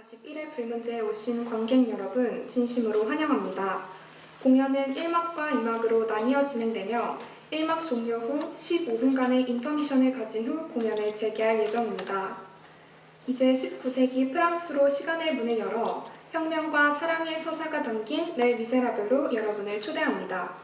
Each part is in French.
제41회 불문제에 오신 관객 여러분 진심으로 환영합니다. 공연은 1막과 2막으로 나뉘어 진행되며 1막 종료 후 15분간의 인터미션을 가진 후 공연을 재개할 예정입니다. 이제 19세기 프랑스로 시간의 문을 열어 혁명과 사랑의 서사가 담긴 레 미제라블로 여러분을 초대합니다.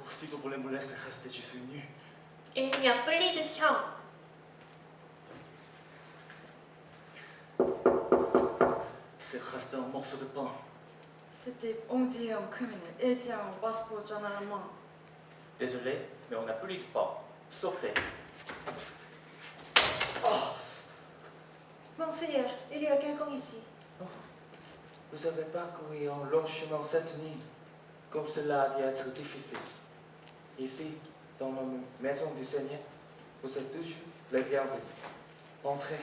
si vous voulez me laisser rester, je suis nu. Il n'y a plus de chambre. C'est resté un morceau de pain. C'était un dixième criminel. Il tient un passeport généralement. Désolé, mais on n'a plus de pain. Sortez. Monseigneur, il y a quelqu'un ici. Vous n'avez pas couru un long chemin cette nuit, comme cela a dû être difficile. Ici, dans la maison du Seigneur, vous êtes toujours les bienvenus. Entrez.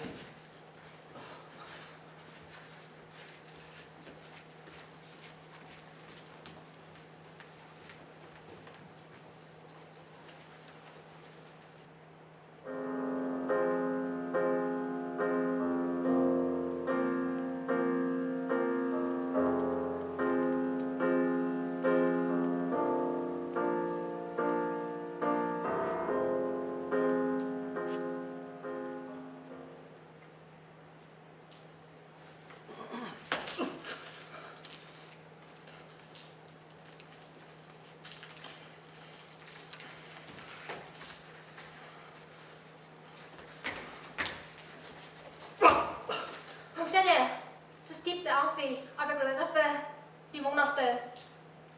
Fonctionnaire, ce type s'est enfui avec les affaires du monastère.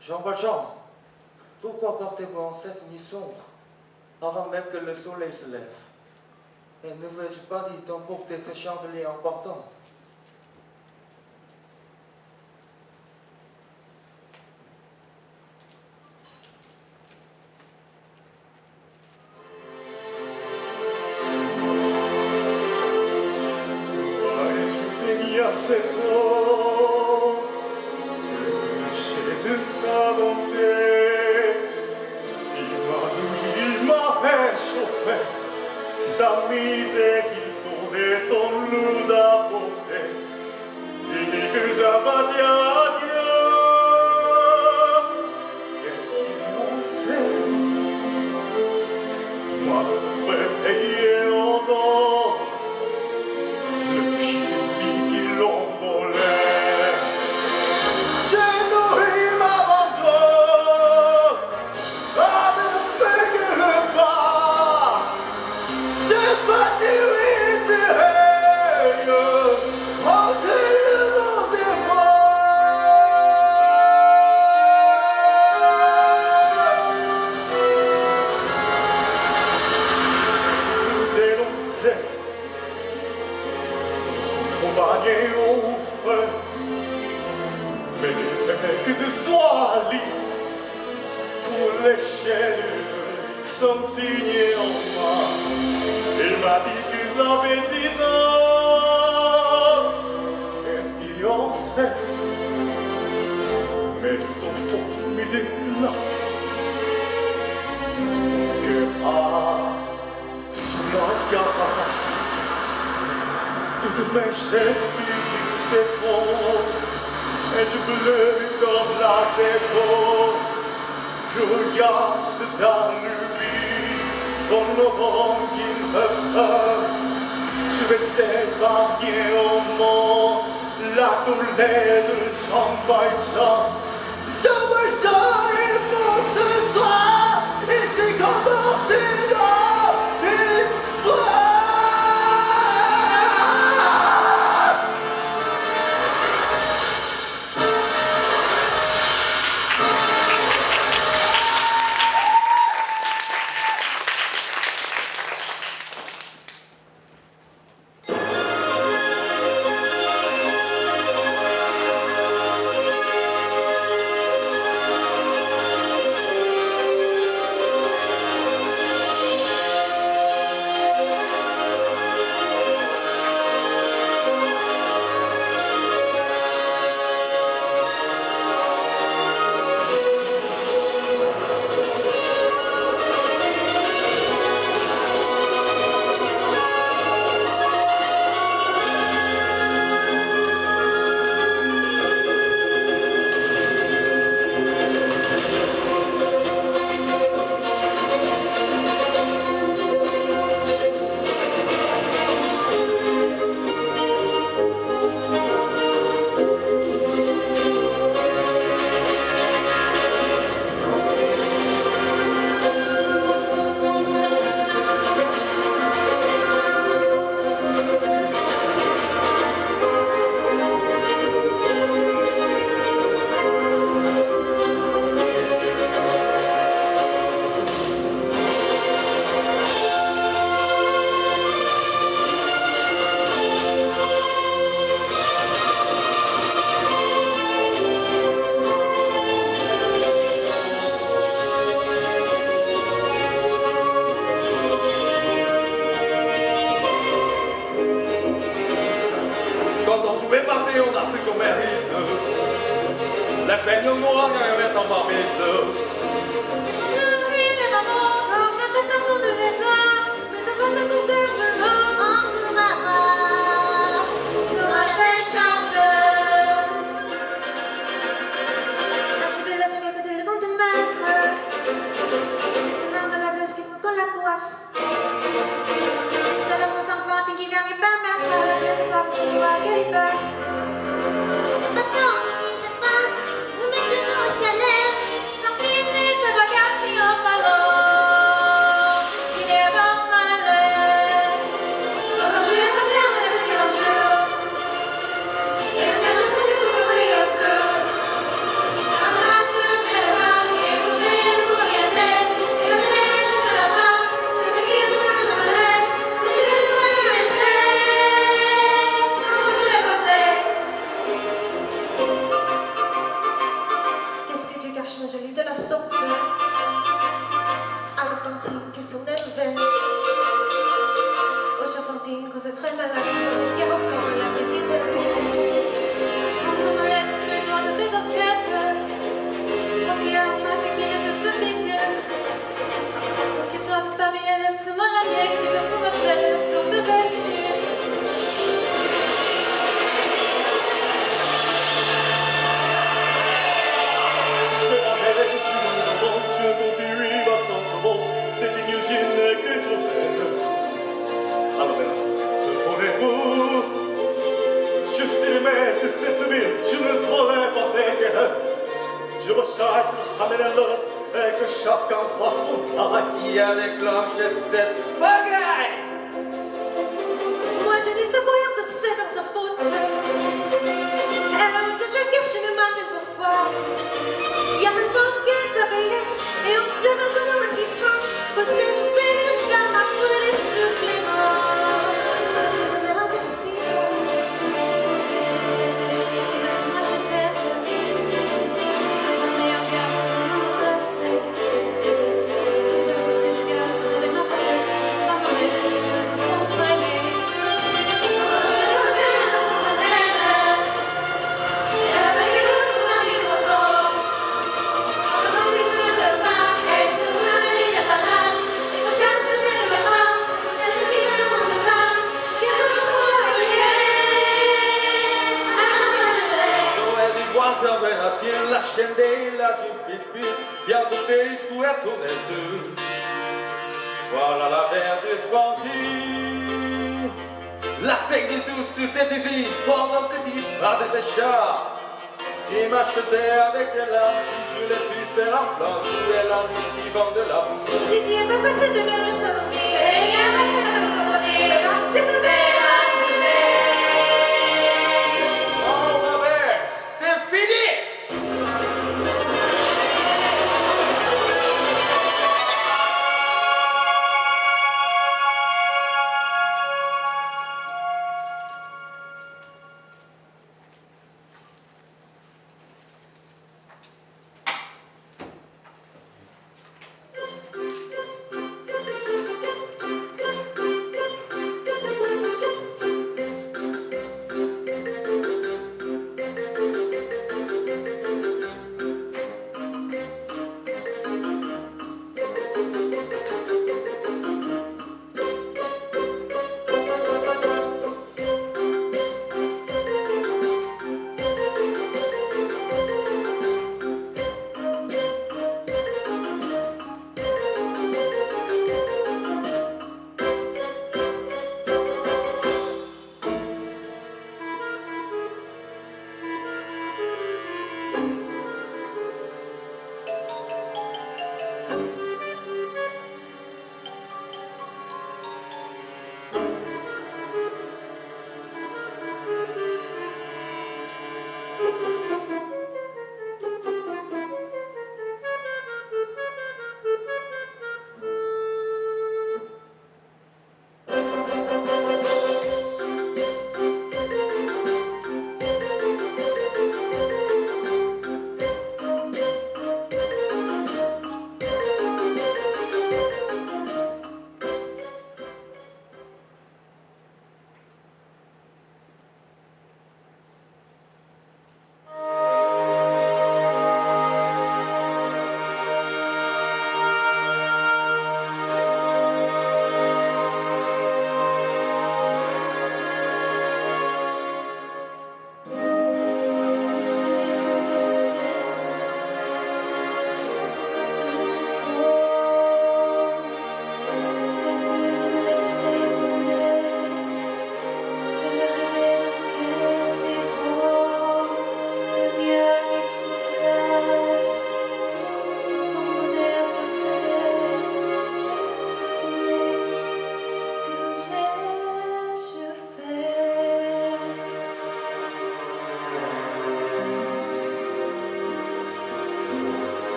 Jean Valjean, pourquoi partez-vous en cette nuit sombre, avant même que le soleil se lève? Et ne vous-ai-je pas dit d'emporter ce chandelier important? À cet homme que déchet de sa bonté, il m'a réchauffé, sa misère il donnait en nous d'apporter, il dit que j'appartiens à Dieu. Qu'est-ce qu'il en sait? Moi je te fais payer aux hommes le pied qui l'envolait. J'ai nourri ma ventre, pas de me pas. J'ai pas libéré, entièrement de moi. Nous dénoncer, compagnie ouvre, mais il fait que tu sois libre. Tous les chaînes sont signées en moi. Il m'a dit que ça fait est-ce qu'il en sait? Mais ils sont fondus, mais des glaces. Que sous la garce, toutes mes chaînes s'effondrent, et je pleure comme la tête. Je regarde dans lui, comme l'homme qui me sort. Je vais s'épargner au monde, la douleur de Jean Valjean. Jean Valjean est mort ce soir, et c'est commencé dans l'histoire. quand on jouait passé, on a ce qu'on mérite. Les feignants noirs, rien mettre en marmite. Il faut nourrir les mamans comme des faiseurs dans de les plats. Mais ça va te compter vraiment. En tout maman, nous a fait chance. Quand tu peux la sauver que tu les bons de mettre. Et c'est même la dose qui me colle la poisse. C'est la faute enfantine qui vient lui permettre. Mais c'est pas pour moi qu'elle y passe. Attends, ne disais pas, nous mettons au chalet. C'est parti, tu te bagarres, tu en parles. Il est pas malin. Quand je vais passer, on est venu un jour. Et le gars, je sais que vous pouvez au secours. Embrasse mes mains, et vous voulez vous regarder. Et le nez jusqu'à la fin, je te quitte sur le soleil. Mais je dois y rester. Comment je vais passer? Qu'est-ce que tu caches, ma jolie, de la sorte? À l'enfantine, qui sont les nouvelles. Aux enfantines, qu'on sait très mal avec nous, bien au fond, la petite On me laisse le droit de tes affaires. Toi qui as un mari qui ne te subit. Occupe-toi de ta vie et laisse-moi la mienne qui te pourra faire une leçon de vertu. C'est la veille du moment, je continue à simplement, c'est une usine que je mène. Alors maintenant, je prenais vous. Je suis le maître de cette ville, je ne tolère pas cette erreur. Je veux chaque ramène l'autre et que chacun fasse son travail. Il y a des cloches et cette bagaille. Moi je dis ce moyen de c'est dans sa faute. Elle a vu que je cache une image pourquoi. Il y a une banque qui est payée et on te demande de nous aussi prendre. Que c'est fini par ma folie supplément. C'est le verre imbécile. J'aurais dû voir ta tiens la chaîne des là, je fais plus. Bientôt c'est pourrait tourner deux. Voilà la vertu splendide. La saigne de tous cet ici, pendant que tu parlais des chats. Qui m'achetait avec des larmes, qui joue les puces en plan, jouait la nuit qui vend de la boue. Si bien pas passer de mes ressentis. Et y'a pas de comprendre. Dans cette Oh ma mère, c'est fini!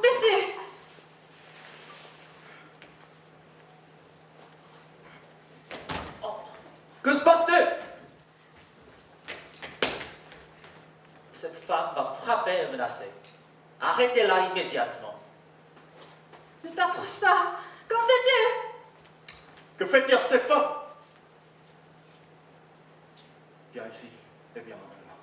sortez-y. Que se passe-t-il? Cette femme m'a frappé et menacé. Arrêtez-la immédiatement. Ne t'approche pas. Qu'en sais-tu? Que fait-il ces femmes? Viens ici et viens avec moi.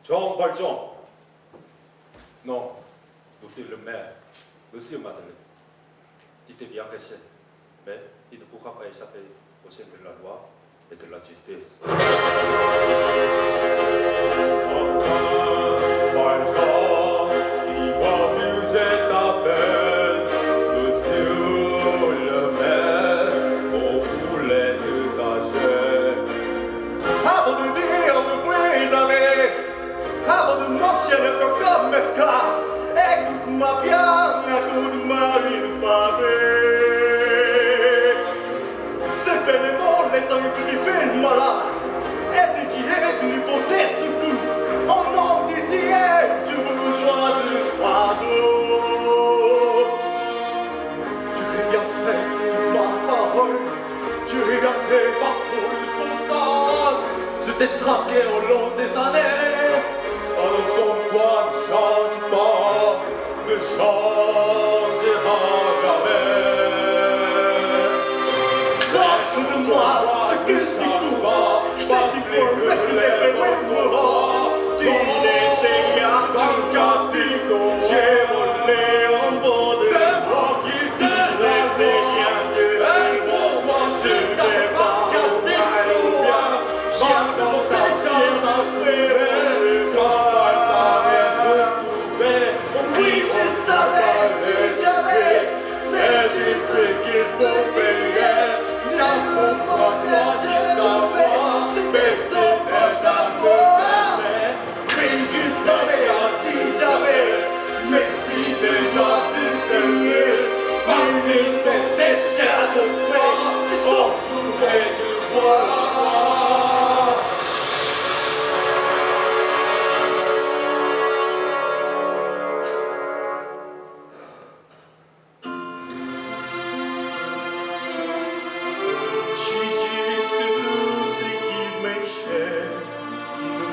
Jean Valjean. Non, monsieur le maire, monsieur Madeleine. Dites bien caché, mais il ne pourra pas échapper au sein de la loi et de la justice. Valjean, il va buger ta peine, monsieur le maire, au poulet de ta chair. Avant de dire le brisame, avant de m'enchaîner comme esclave, écoute-moi bien, écoute-moi une famille. C'est fait les mots, laissant une petite fille malade, exiger d'une hypothèse secours. En nom d'ici, tu me rejoins de 3 jours. Tu es bien fait de ma parole, tu es bien tes paroles de ton sang. Je t'ai traqué au long des années. Alors ton toi ne change pas, ne changera jamais. Force de moi, ce que je dis pour, c'est du point, est-ce que j'ai fait moi, tu laissais à ton café, j'ai volé en bord de moi, tu laissais rien de moi, ce n'est pas bien, j'ai dans ta chair d'affaires. Oui, tu t'avais, mais j'ai fait qu'il peut payer. J'avoue, moi, j'ai fait, c'est béton, pas à moi. Oui, tu t'avais dit jamais, même si tu dois te finir, parmi mes péchés de fait, tu seras trouvé du bois.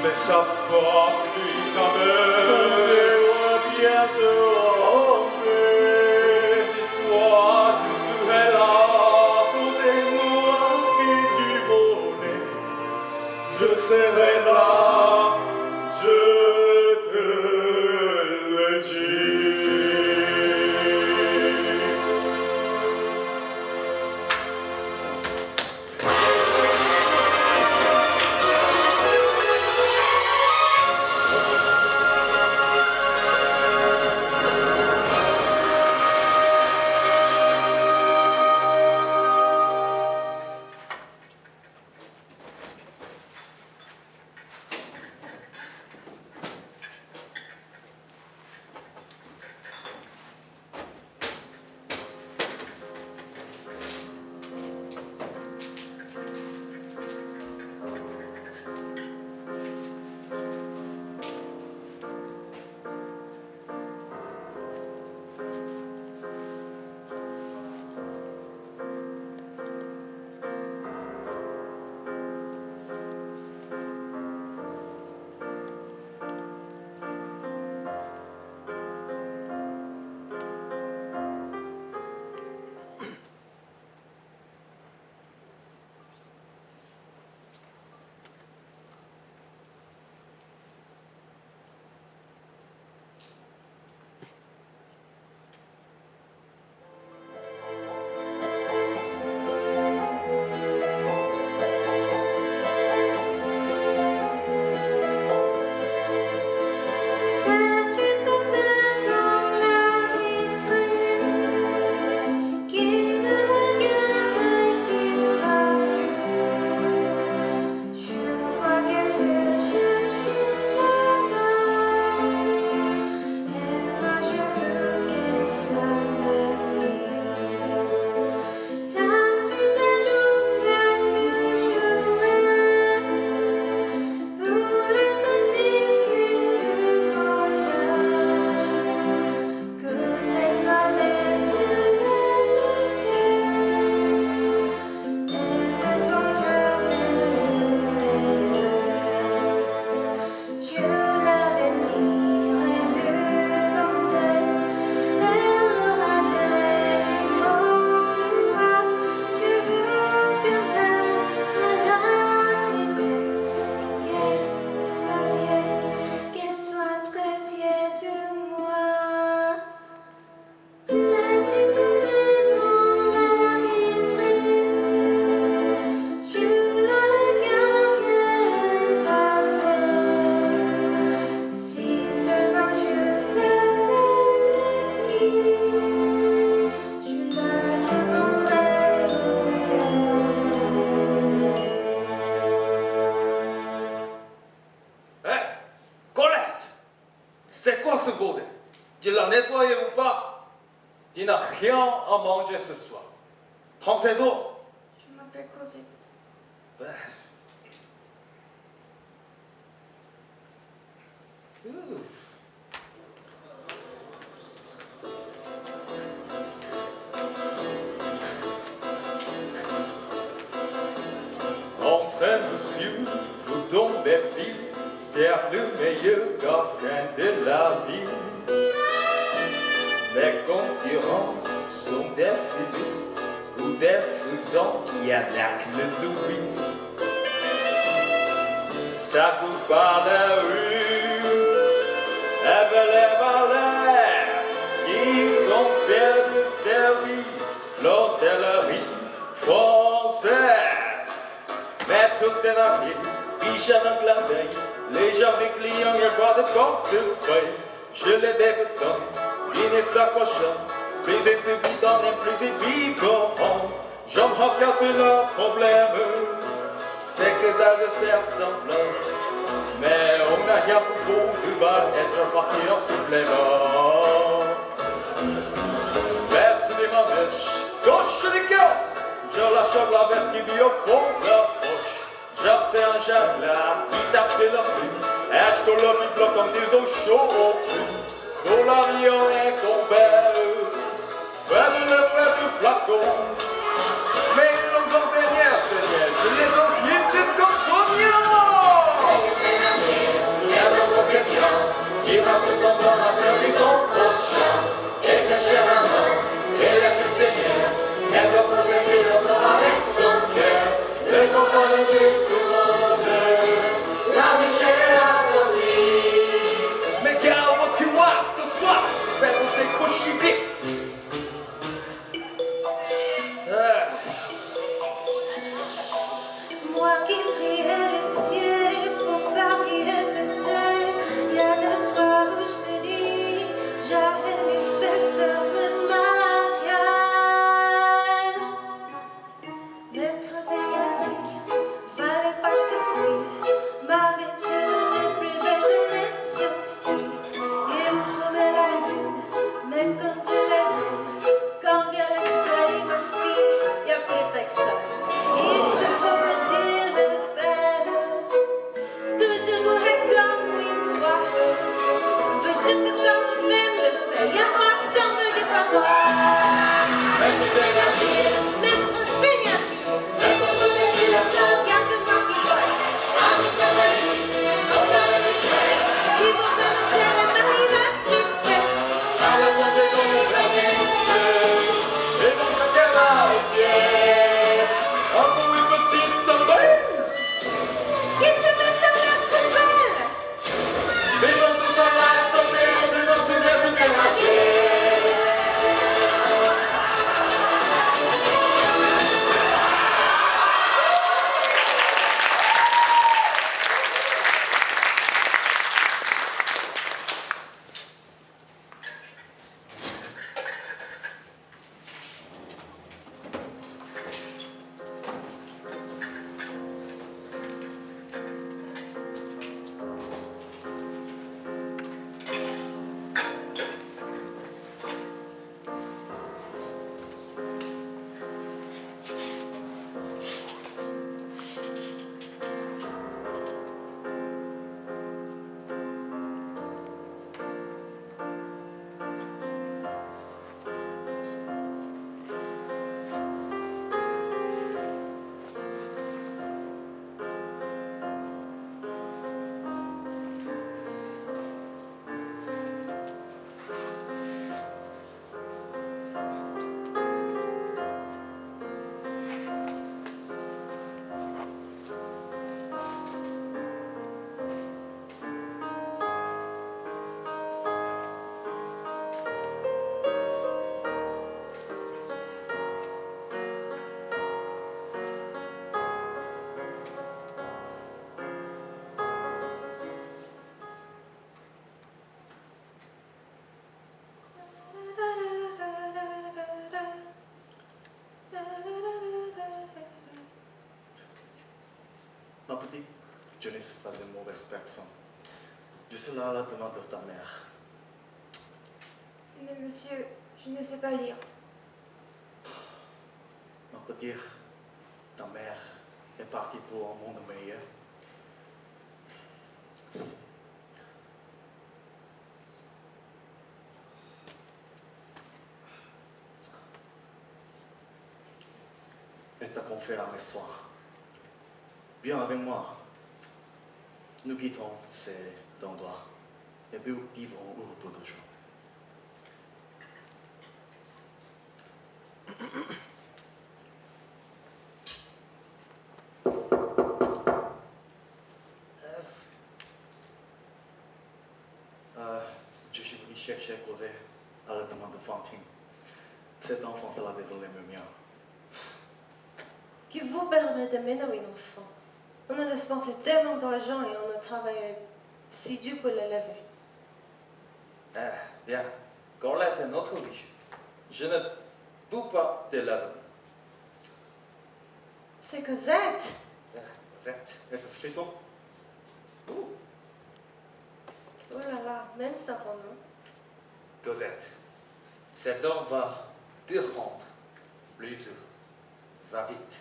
N'échappera plus jamais. Pensez-moi bientôt entrer. Dis-toi, je serai là. Posez-moi et du bonnet. Je serai là. Je te le dis. C'est quoi ce bordel? Tu l'as nettoyé ou pas? Tu n'as rien à manger ce soir. Rentrez-toi. Je m'appelle Cosette. Ben. Entrez, monsieur, vous tombez pile, certes le meilleur gardien de la ville. Mes concurrents sont des fumistes ou des faisans qui attaquent le touriste. Ça coupe par la rue, avec les balaises qui sont faits de servir l'hôtellerie française. Maître de la ville, pigeon en clin d'œil, les gens des clients, il boit de portefeuille. Je les débutant, ministre approchant, baiser subit dans les plus épibants. J'en regarde sur leur problème, c'est que dalle de faire semblant. Mais on n'a rien pour vous de bas être parti en supplément. Maître des manèges, gauche des caisses, je lâche la veste qui vit au fond de la poche. Genre c'est un jagla qui tape sur la rue. Est-ce que l'homme il bloque en disant chaud au cul? Pour l'avion est tombé, faites le flacon. Mais l'homme en dernière semaine, je les enfuis jusqu'au pognon. Qui va se sentir à servir son prochain. Et cacher la main, et laisser Seigneur. Elle va se dévier avec son cœur. Le compagnon du tout monde, la Michel a dormi. Mais calme, tu vois, ce soir, fais-nous ces couches vifs. Moi qui priais le ciel pour parier de sel, il y a des soirs où je me dis, j'aurais mieux fait fermer ma gueule. Maître négatif, fallait pas que je t'explique, ma aventure n'est plus raisonnée, je fuis. Il me promet la lune, mais comme tu les aimes, quand vient le soleil, ma fille, y a plus personne. Il se peut me dire le belle, toujours mourir comme une croix. Veux juste que quand je vais me le faire, y avoir semble de faveur. Mettre un feignantise, y'a que moi qui bosse. Qui vont commenter la marie, la justesse. À la santé dans mon planète, et dans ce qu'elle a entière. Encore une petite tombée, Qui se met sur la tribune. mais dans tout ça, la santé, et dans ce bien tout qu'elle a fait. Ma petite, je ne suis pas une mauvaise personne. Je suis là à la demande de ta mère. Monsieur, je ne sais pas lire. On peut dire, ta mère est partie pour un monde meilleur. Elle t'a confié un espoir. Viens avec moi. Nous quittons cet endroit et vivrons heureux pour toujours. Je suis venu chercher causer à la demande de Fantine. Cet enfant sera désolé, mais mien. Qui vous permet d'aimer un enfant? On a dépensé tellement d'argent et on a travaillé si dur pour l'élever. Bien, Corlette est notre vie. Je ne peux pas te la donner. C'est Cosette. Cosette. Est-ce suffisant? Oh là là, même ça pour nous. Cosette, cet homme va te rendre plus heureux. Va vite.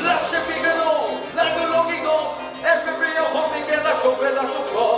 Lascia Bigelow, la Golonguigons, elle fait briller en homme et qu'elle a chauffé la chauffeur.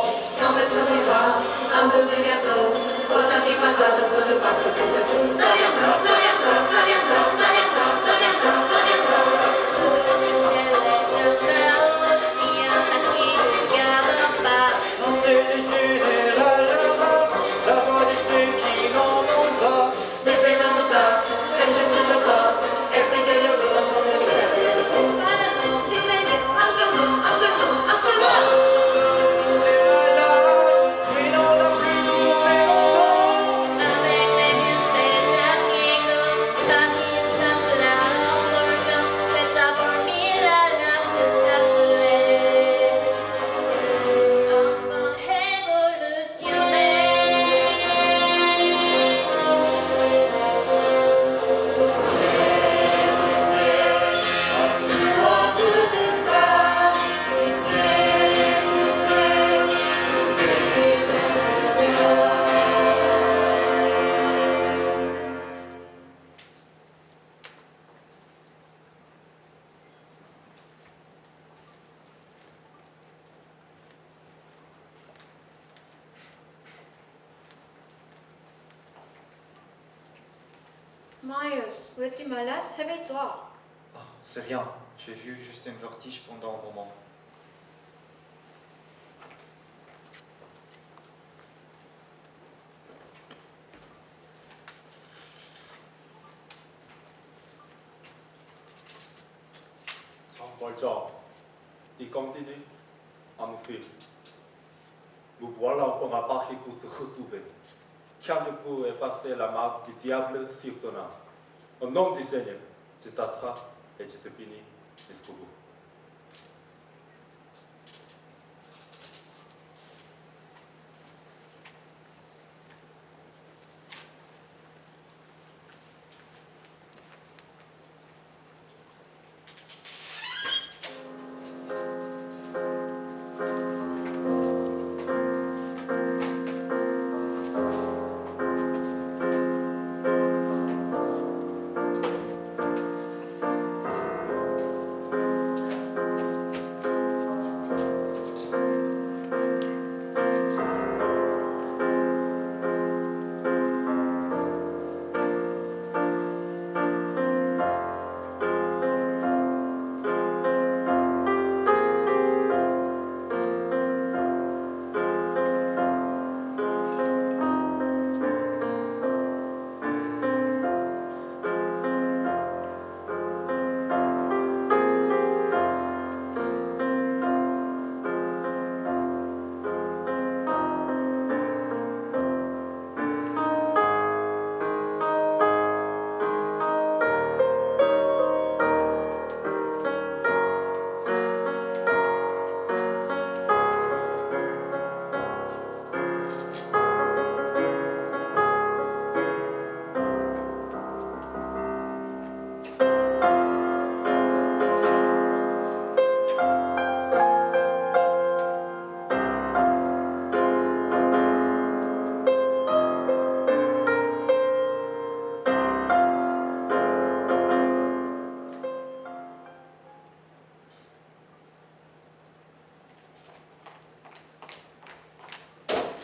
Marius, où es-tu malade? Réveille-toi. Ah, c'est rien, j'ai eu juste un vertige pendant un moment. Jean-Paul, il continue. En effet, nous voilà encore à Paris pour te retrouver. Car ne pourrait passer la marque du diable sur ton âme. Au nom du Seigneur, je t'attrape et je te punis jusqu'au bout.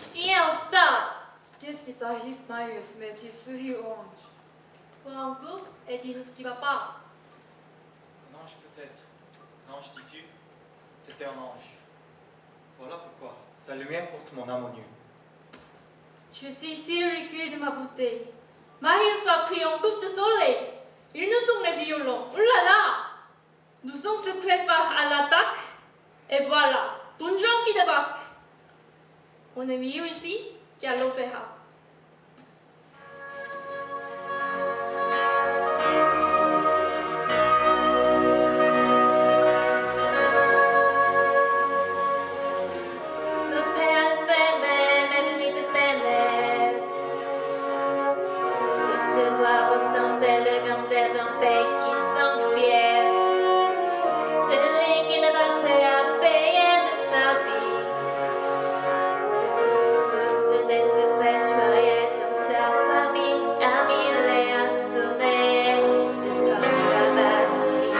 Tiens, au stade. Qu'est-ce qui t'arrive, Marius? Mais tu souris orange. Bois un coup et dis-nous ce qui va pas. Un ange peut-être. Un ange dis-tu? C'était un ange. Voilà pourquoi. Sa lumière porte mon âme au nu. Je suis ici au recul de ma bouteille. Marius a pris un coup de soleil. Ils nous sont les violons. Oh là là! Nous sommes se préparent à l'attaque. Et voilà, Donjon qui débarque. On est mieux ici qu'à l'opéra. Le père fait même nuit ténèbres. De te voir ressentir le grand d'un pays qui s'enfuit. Celui qui n'est pas prêt à payer de sa vie. Pour te laisser choyer dans sa famille, amis les assourdés de par la Bastille.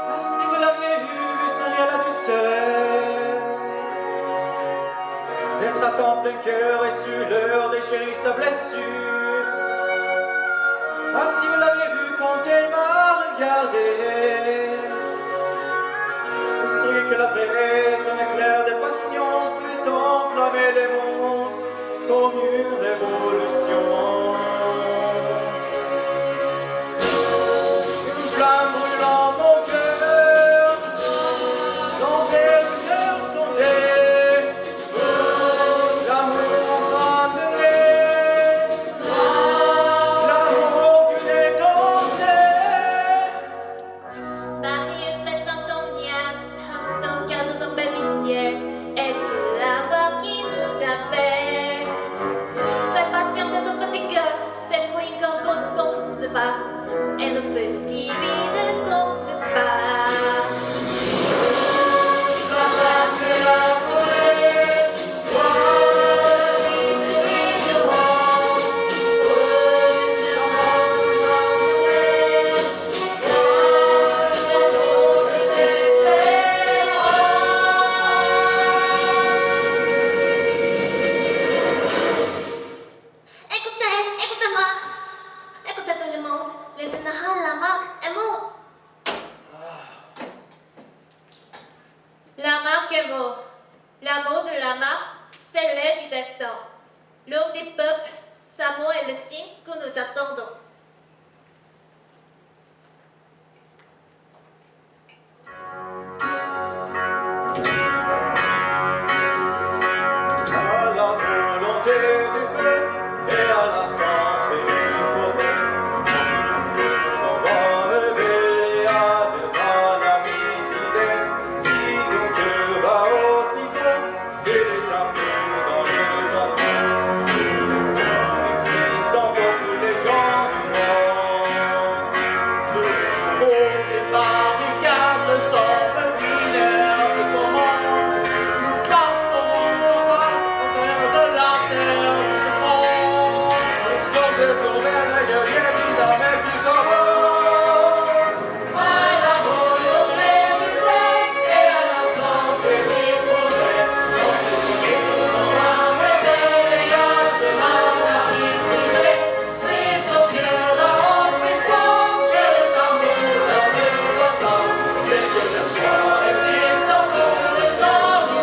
Ah, si vous l'aviez vu sourire la douceur d'être à temps plein cœur et su l'heure déchérir sa blessure. Ah, si vous l'aviez vu quand elle m'a regardé, vous sauriez que la braise d'un éclair des passions peut enflammer les mondes comme une révolution. Une flamme brûlant mon cœur, l'envers du cœur songeait, l'amour en train de naître, l'amour d'une étincelle. Marius descend ton nuage, house ton cadre, ton bébé mots. L'amour de lama, c'est l'aide du destin. L'homme des peuples, sa mot est le signe que nous attendons. À la volonté du peuple et à la santé du prophète, on va révéler à mon ami fidèle, si ton cœur bat aussi fort, qu'il est amour dans le monde. Si l'espoir existe encore pour les gens du monde, Le haut des barricades, le sang populaire qui commence. Nous tapons vers de la terre de France. nous sommes désormais les guerriers qui jamais qui s'avancent. À la volonté du peuple et à la santé du prophète, on va révéler à mon ami fidèle, si ton cœur bat aussi fort, que l'amour dans le temps, c'est que l'espoir existe encore pour les gens du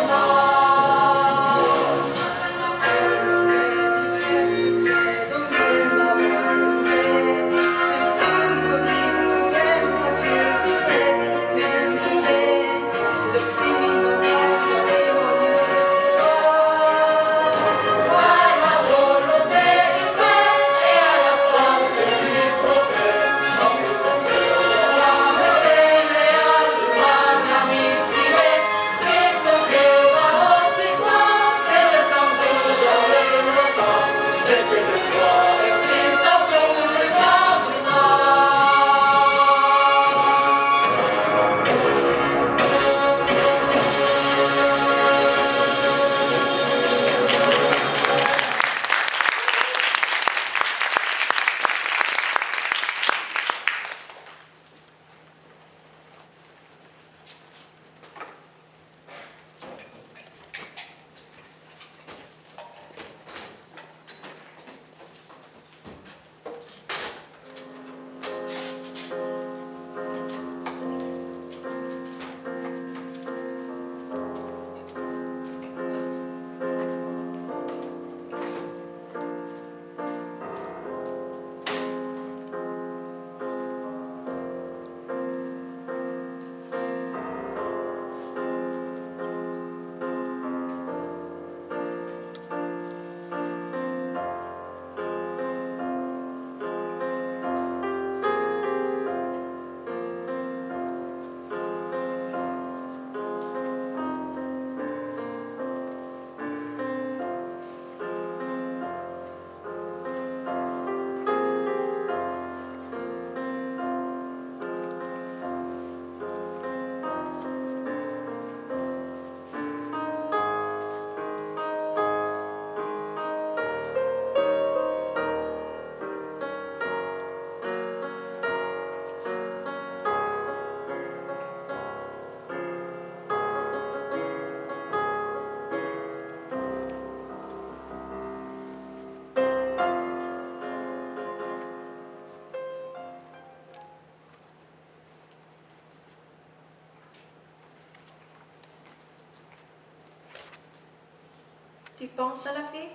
Tu penses à la fille?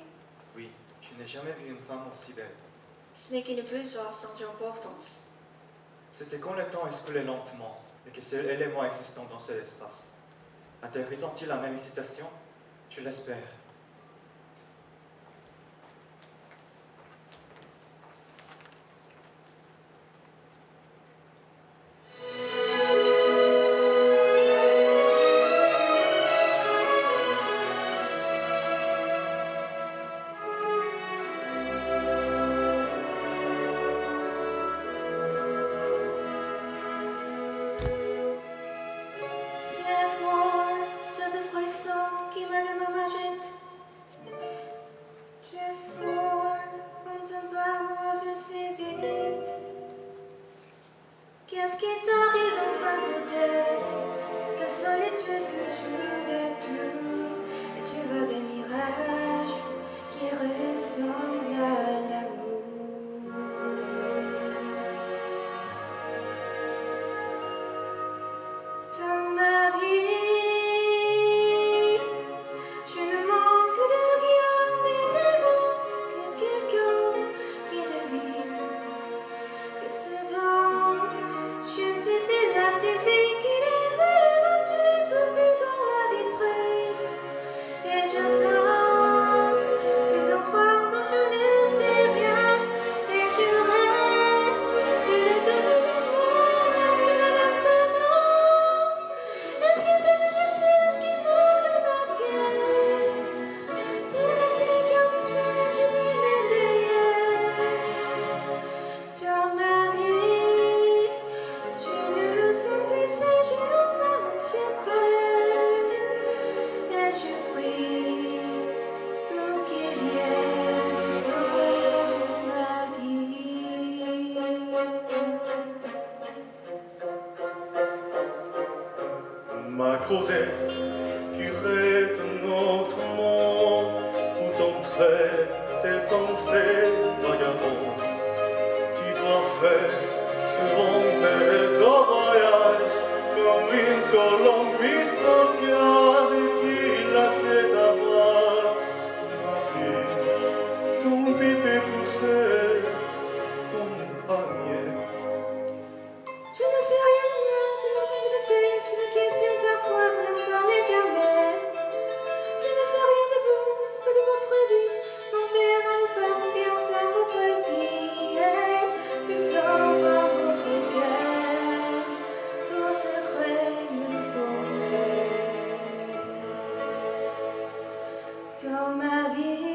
Oui, je n'ai jamais vu une femme aussi belle. Ce n'est qu'une besoin sans importance. C'était quand le temps est coulé lentement et que seul élément existant dans cet espace. A-t-elle ressenti la même hésitation? Je l'espère. Cette voix, ce de frisson qui me m'agite. Tu es folle, on te parle si vite. Qu'est-ce qui t'arrive enfin, Codette? Ta solitude te joue des tours et tu vois des mirages qui ressemblent à l'amour. Dans ma vie, m'a causé du rêve de notre monde où t'entrais tes pensées vagabondes. Tu dois faire souvent de voyage comme une Colombie sans garde et tu la sais d'abord. Ma fille, ton bébé poussait compagnie. Je ne sais rien de la vie que j'étais. C'est une question parfois, vous n'en parlez jamais. Je ne sais rien de vous, c'est pas de votre vie. Mon père n'en veut pas, mon bien sans votre vie. C'est sans voir votre cœur pour se renouveler. Dans ma vie,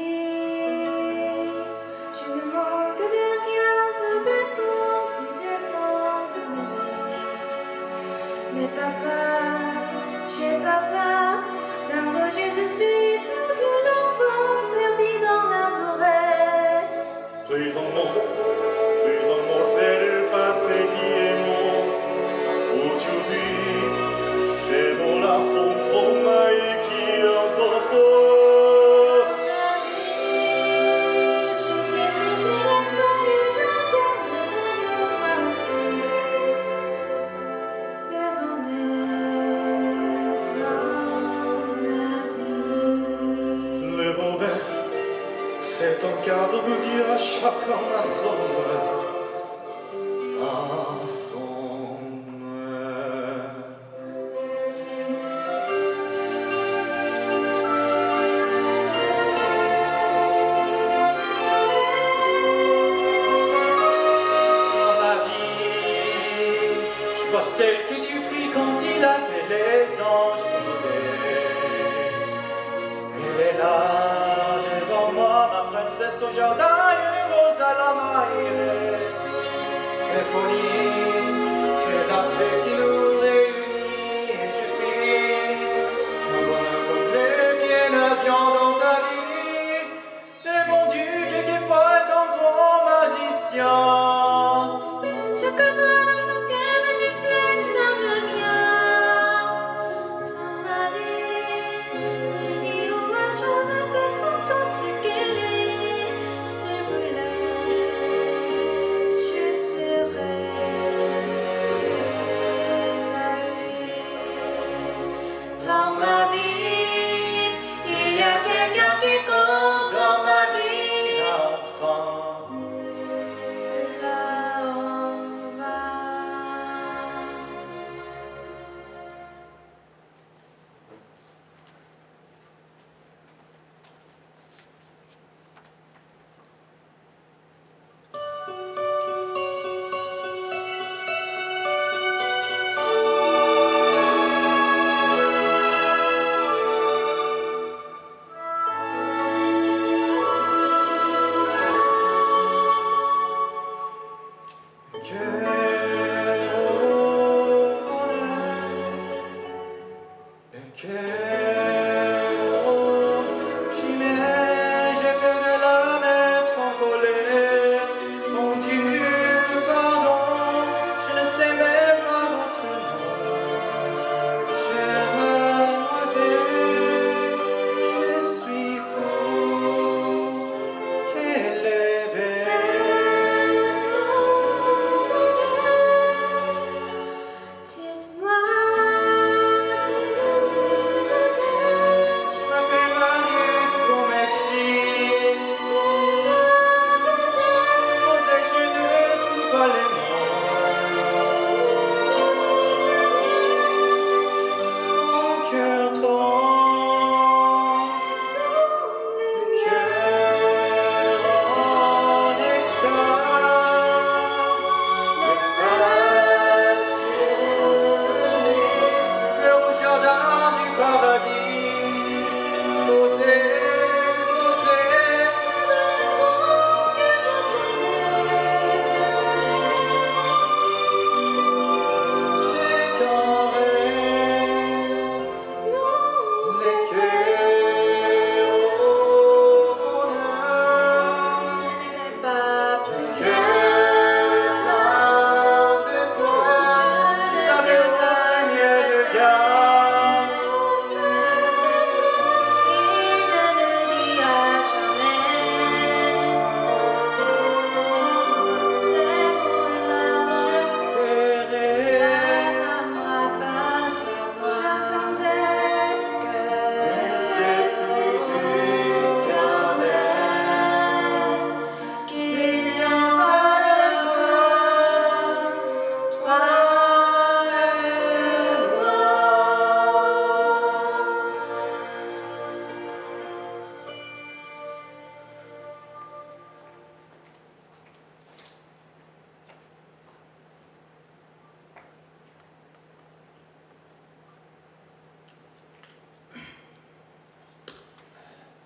je ne manque de rien, peut-être pour plus temps de m'aimer. Mais papa, j'ai papa, d'un beau jour je suis toujours l'enfant perdu dans la forêt. Plus un mot, c'est le passé qui est mort. Aujourd'hui, c'est mon la fantôme qui entend fort. Le bonheur, c'est un cadre de dire à chacun à son heure. À son heure. Dans ma vie, je vois celle que tu pries quand il a fait les anges tombés. Elle est là devant moi, ma princesse au jardin, une rose à la main. Et Pauline, tu es la fée qui nous réunit. Et je prie qu'un bonheur comme les miens n'avions dans ta vie. Et mon Dieu, quelquefois est un grand magicien. Chaque jour dans son cœur des flèches dans le mien. Dans ma vie, il dit au moi je m'appelle son entier qu'elle est. S'il vous plaît, je serai.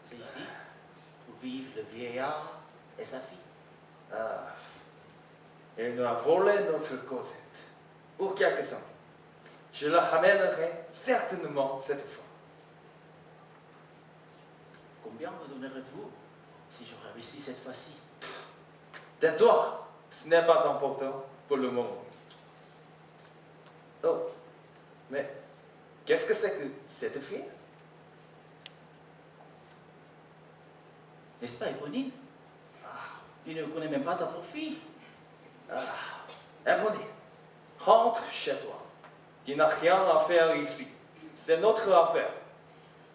C'est ici où vivent le vieillard et sa fille. Ah, elle nous a volé notre Cosette. Pour quelques centimes. Je la ramènerai certainement cette fois. Combien me donnerez-vous si je réussis cette fois-ci? Tais-toi, ce n'est pas important pour le moment. Oh, mais qu'est-ce que c'est que cette fille? N'est-ce pas, Éponine? Tu ne connais même pas ta fille. Éponine, rentre chez toi. Tu n'as rien à faire ici. C'est notre affaire.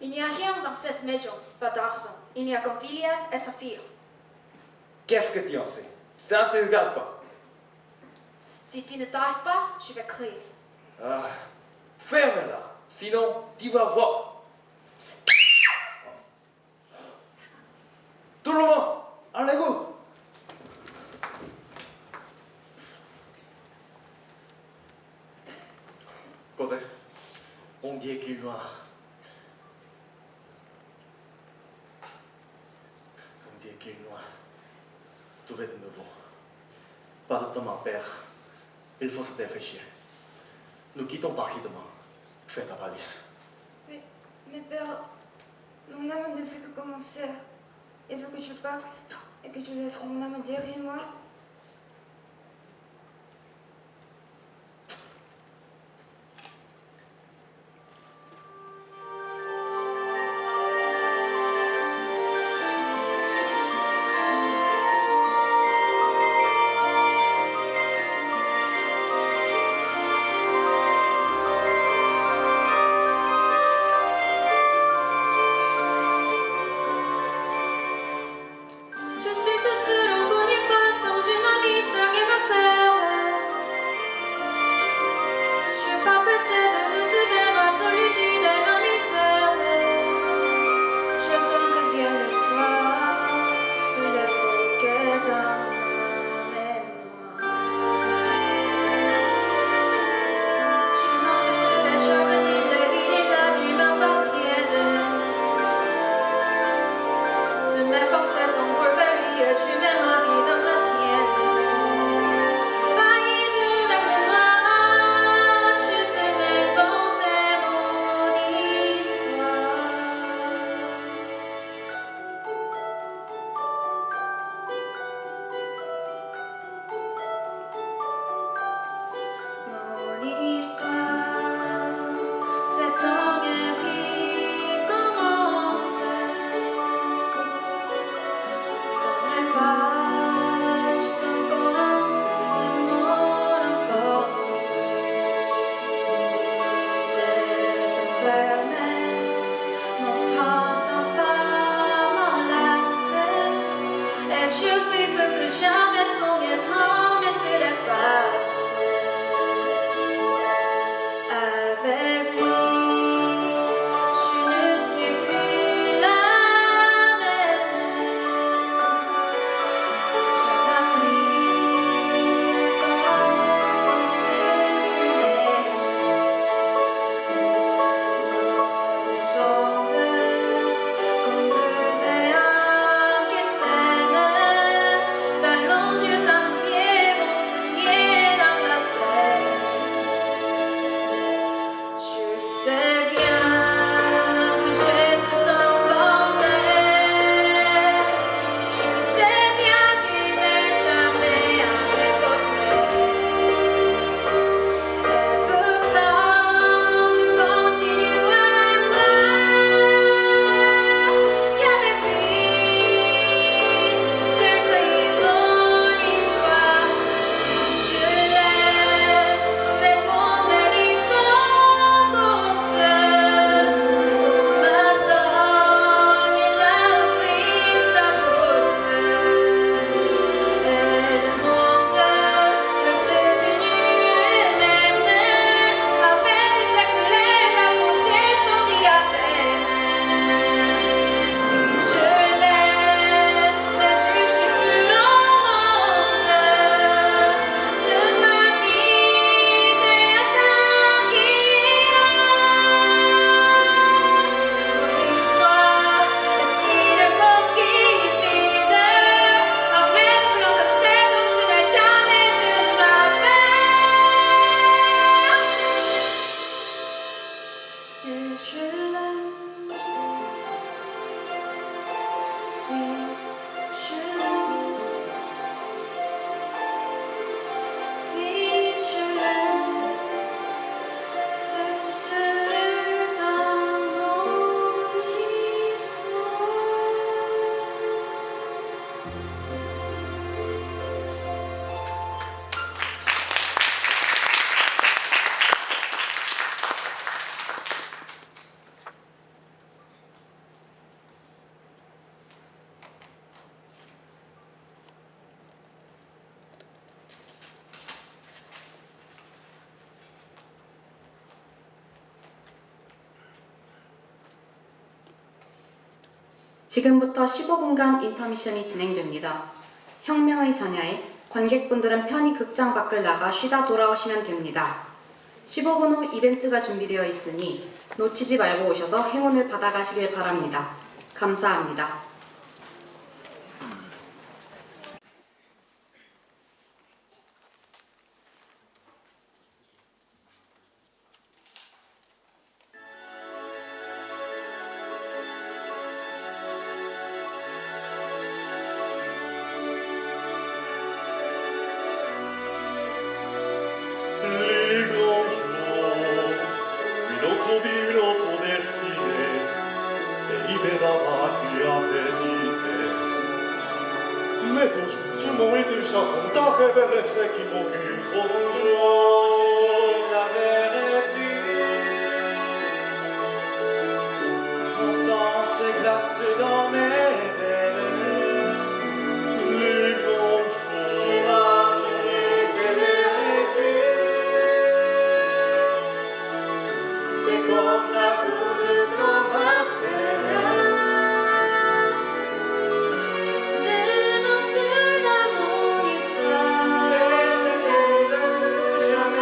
Il n'y a rien dans cette maison, pas d'argent. Il n'y a qu'un Villiers et sa fille. Qu'est-ce que tu en sais? Ça ne te regarde pas. Si tu ne t'arrêtes pas, je vais crier. Ferme-la, sinon tu vas voir. Tout le monde, en l'égout. Cosette, on dit qu'il noir. On dit qu'il noir. Tout va de nouveau. Pas de temps, ma père. Il faut se réfléchir. Nous quittons Paris demain. Fais ta valise. Mais père, mon âme ne fait que commencer. Il veut que tu partes et que tu laisses mon âme derrière moi. Je suis tout seul en cognée façon d'une amie seule et ma frère. Je suis pas pressée de retrouver ma solitude et ma misère. J'attends que vienne le soir pour l'évoquer dans ma mémoire. Je marche sur les chemins de la vie et la vie m'appartiennent. Je mes pensées sont reveillées, je mets ma vie dans la sienne. Pays de la mémoire, je peux m'inventer mon histoire. Mon histoire, c'est un rêve qui commence. Dans les pages d'un conte de mon enfance, les enfermés n'ont pas enfin m'enlacer. Et je prie peu que jamais son étrange mais c'est l'efface. Avec lui, je ne suis plus la même. J'aime la pluie quand on s'est nos deux ombres comme deux ayants qui s'aiment, s'allongent d'un pied, vont se lier dans la terre. Je sais bien que j'ai tout inventé. Je sais bien qu'il n'est jamais à mes côtés. Et pourtant, je continue à croire qu'avec lui, j'écris mon histoire. Je l'aime, mais pour me dire son côté. Oui, je l'aime. Oui, je l'aime. Oui, je l'aime. De seul dans mon histoire. 지금부터 15분간 인터미션이 진행됩니다. 혁명의 전야에 관객분들은 편히 극장 밖을 나가 쉬다 돌아오시면 됩니다. 15분 후 이벤트가 준비되어 있으니 놓치지 말고 오셔서 행운을 받아가시길 바랍니다. 감사합니다. Les grands jours, une autre vie, une autre destinée, délibéré d'avoir qui a pédité. Mais aujourd'hui, tu m'as déjà content, révélé ce qui m'a pu Je la verrai plus. Mon sang se glace dans mes veines. Les grands jours, Je ne te verrai plus. C'est comme la foudre provinciale. Des morceaux dans mon histoire. Et je ne le plus jamais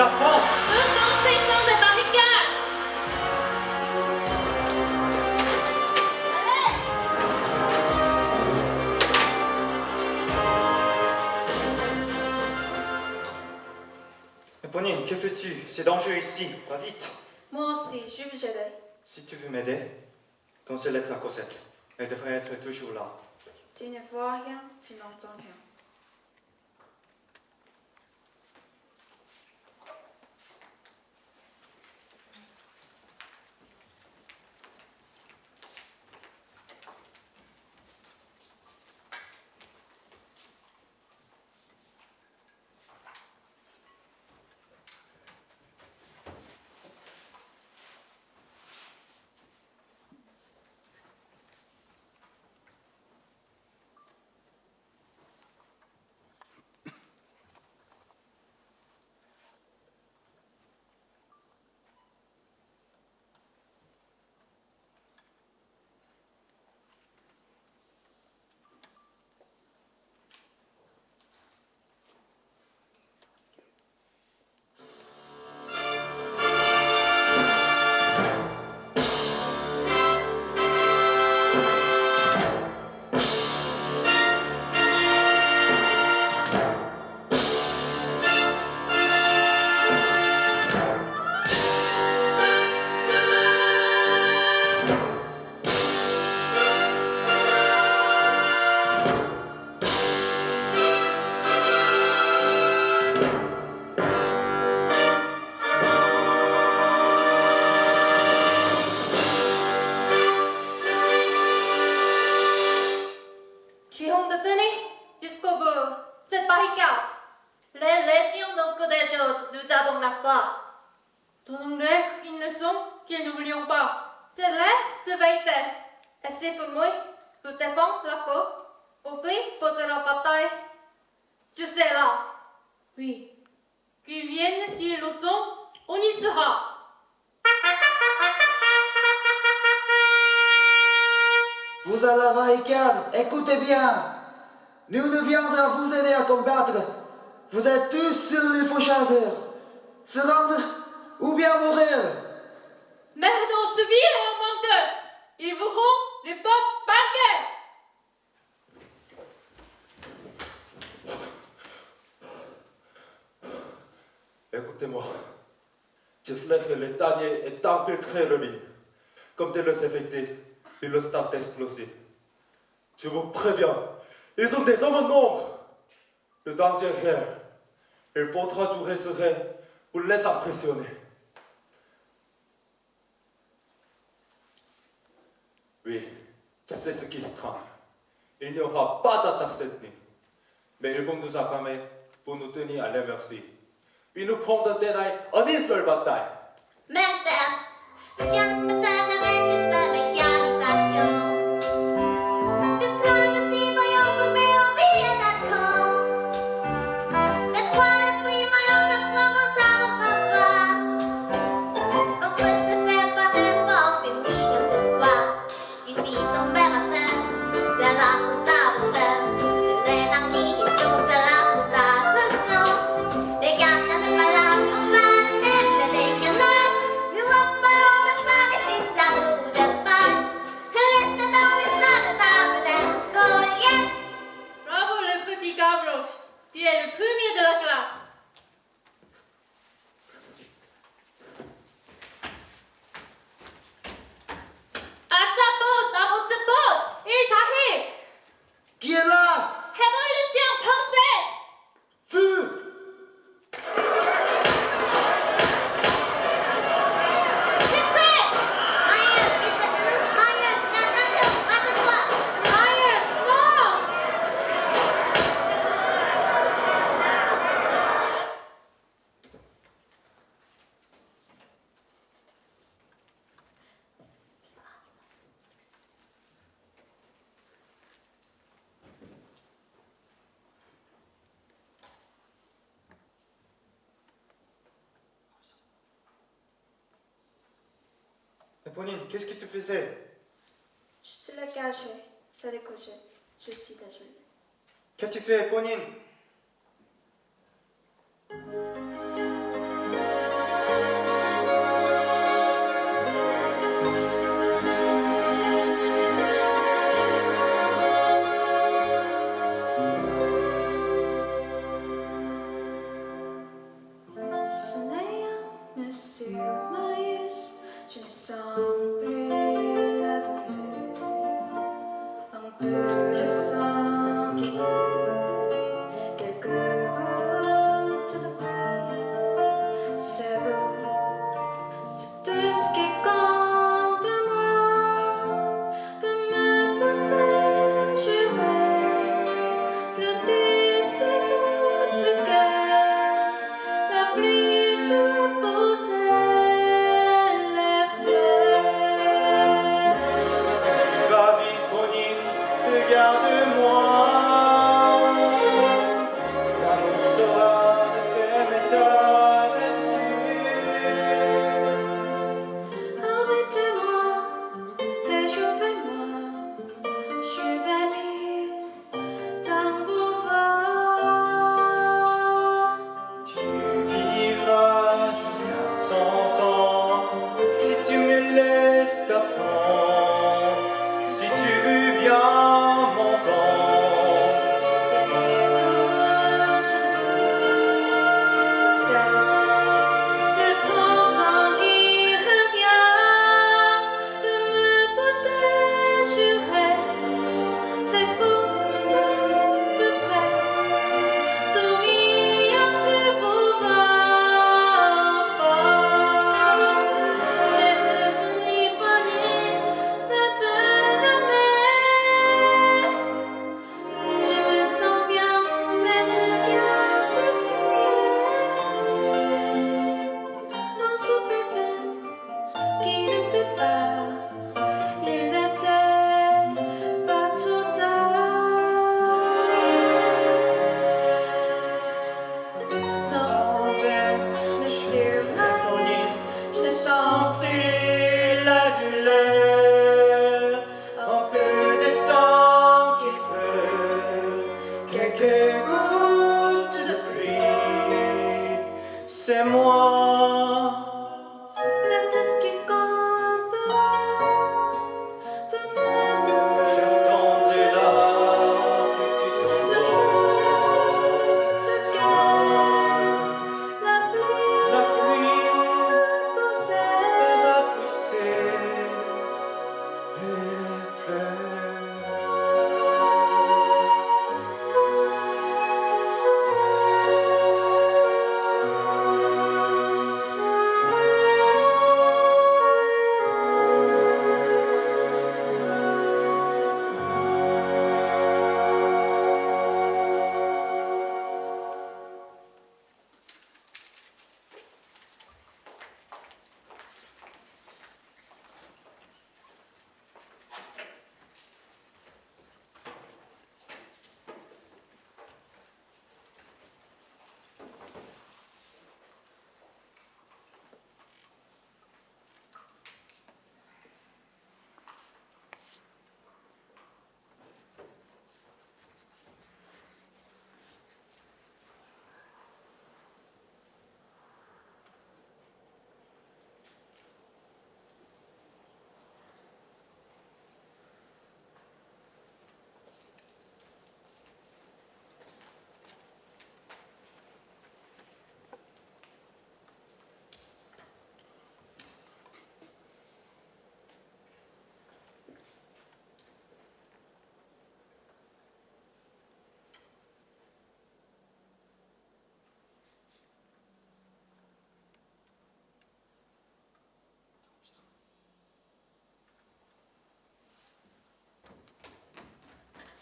la France. Construisons des barricades. Éponine, que fais-tu? C'est dangereux ici, va vite. Moi aussi, je vais vous aider. Si tu veux m'aider, donne ces lettres à Cosette. Elle devrait être toujours là. Tu ne vois rien, tu n'entends rien. Tu es honte de tenir jusqu'au bout cette barricade. Les légions donc des autres, nous avons la foi. Donnons-leur une leçon qu'ils n'oublieront pas. C'est là, ce vérité. Et c'est pour moi, pour défendre la cause, offrir pour la bataille. Je sais là. Oui. Qu'ils viennent si ils le sont, on y sera. Vous à la barricade, écoutez bien. Nous ne viendrons vous aider à combattre. Vous êtes tous sur les faux chasseurs. Se rendre ou bien mourir. Mais dans ce ville et en menteuse, ils verront les peuples banquer. Écoutez-moi. Je flaire que le dernier est infiltré le ligne. Comme de les effecter, et le start explosé. Je vous préviens, ils sont des hommes en nombre. Le danger est réel. Il faudra tout resserrer pour les impressionner. Oui, je sais ce qui se trame. Il n'y aura pas d'attaque cette nuit. Mais ils vont nous affamés pour nous tenir à leur merci. Puis nous prendre un détail en une seule bataille. Maintenant, je me t'adresse de mes salutations. De toi, je suis voyant pour mes envies d'accord. De toi, depuis voyant de moi, mon temps, parfois. On peut se faire passer pour finir ce soir. Ici, tombé à terre, c'est la faute à vous. Les amis, ils sont, c'est la faute à leçon. Les gars, t'as pas là, on va le tête, les canards. Nous avons peur de faire des six à nous de paille. Reste dans les stades de table d'un collier. Bravo le petit Gavroche, tu es le premier de la classe. À sa poste, à votre poste, il arrive. Qui est là? Révolution française. Feu! Éponine, qu'est-ce que tu faisais? Je te l'ai caché, c'est les cochettes. Je suis désolée. Qu'as-tu fait, Éponine?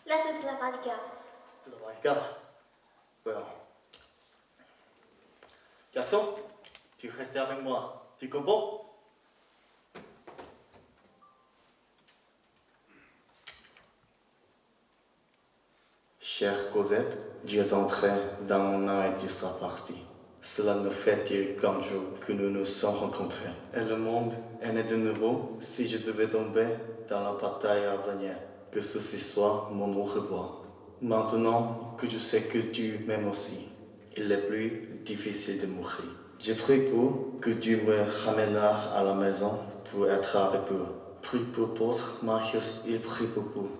La tête de la barricade. De la barricade. Voilà. Garçon, tu restes avec moi. Tu comprends? Chère Cosette, tu es entrée dans mon âme et tu seras partie. Cela ne fait-il qu'un jour que nous nous sommes rencontrés. Et le monde est né de nouveau si je devais tomber dans la bataille à venir. Que ceci soit mon au revoir. Maintenant que je sais que tu m'aimes aussi, il est plus difficile de mourir. Je prie pour que tu me ramèneras à la maison pour être avec vous. Prie pour votre Marius, il prie pour vous.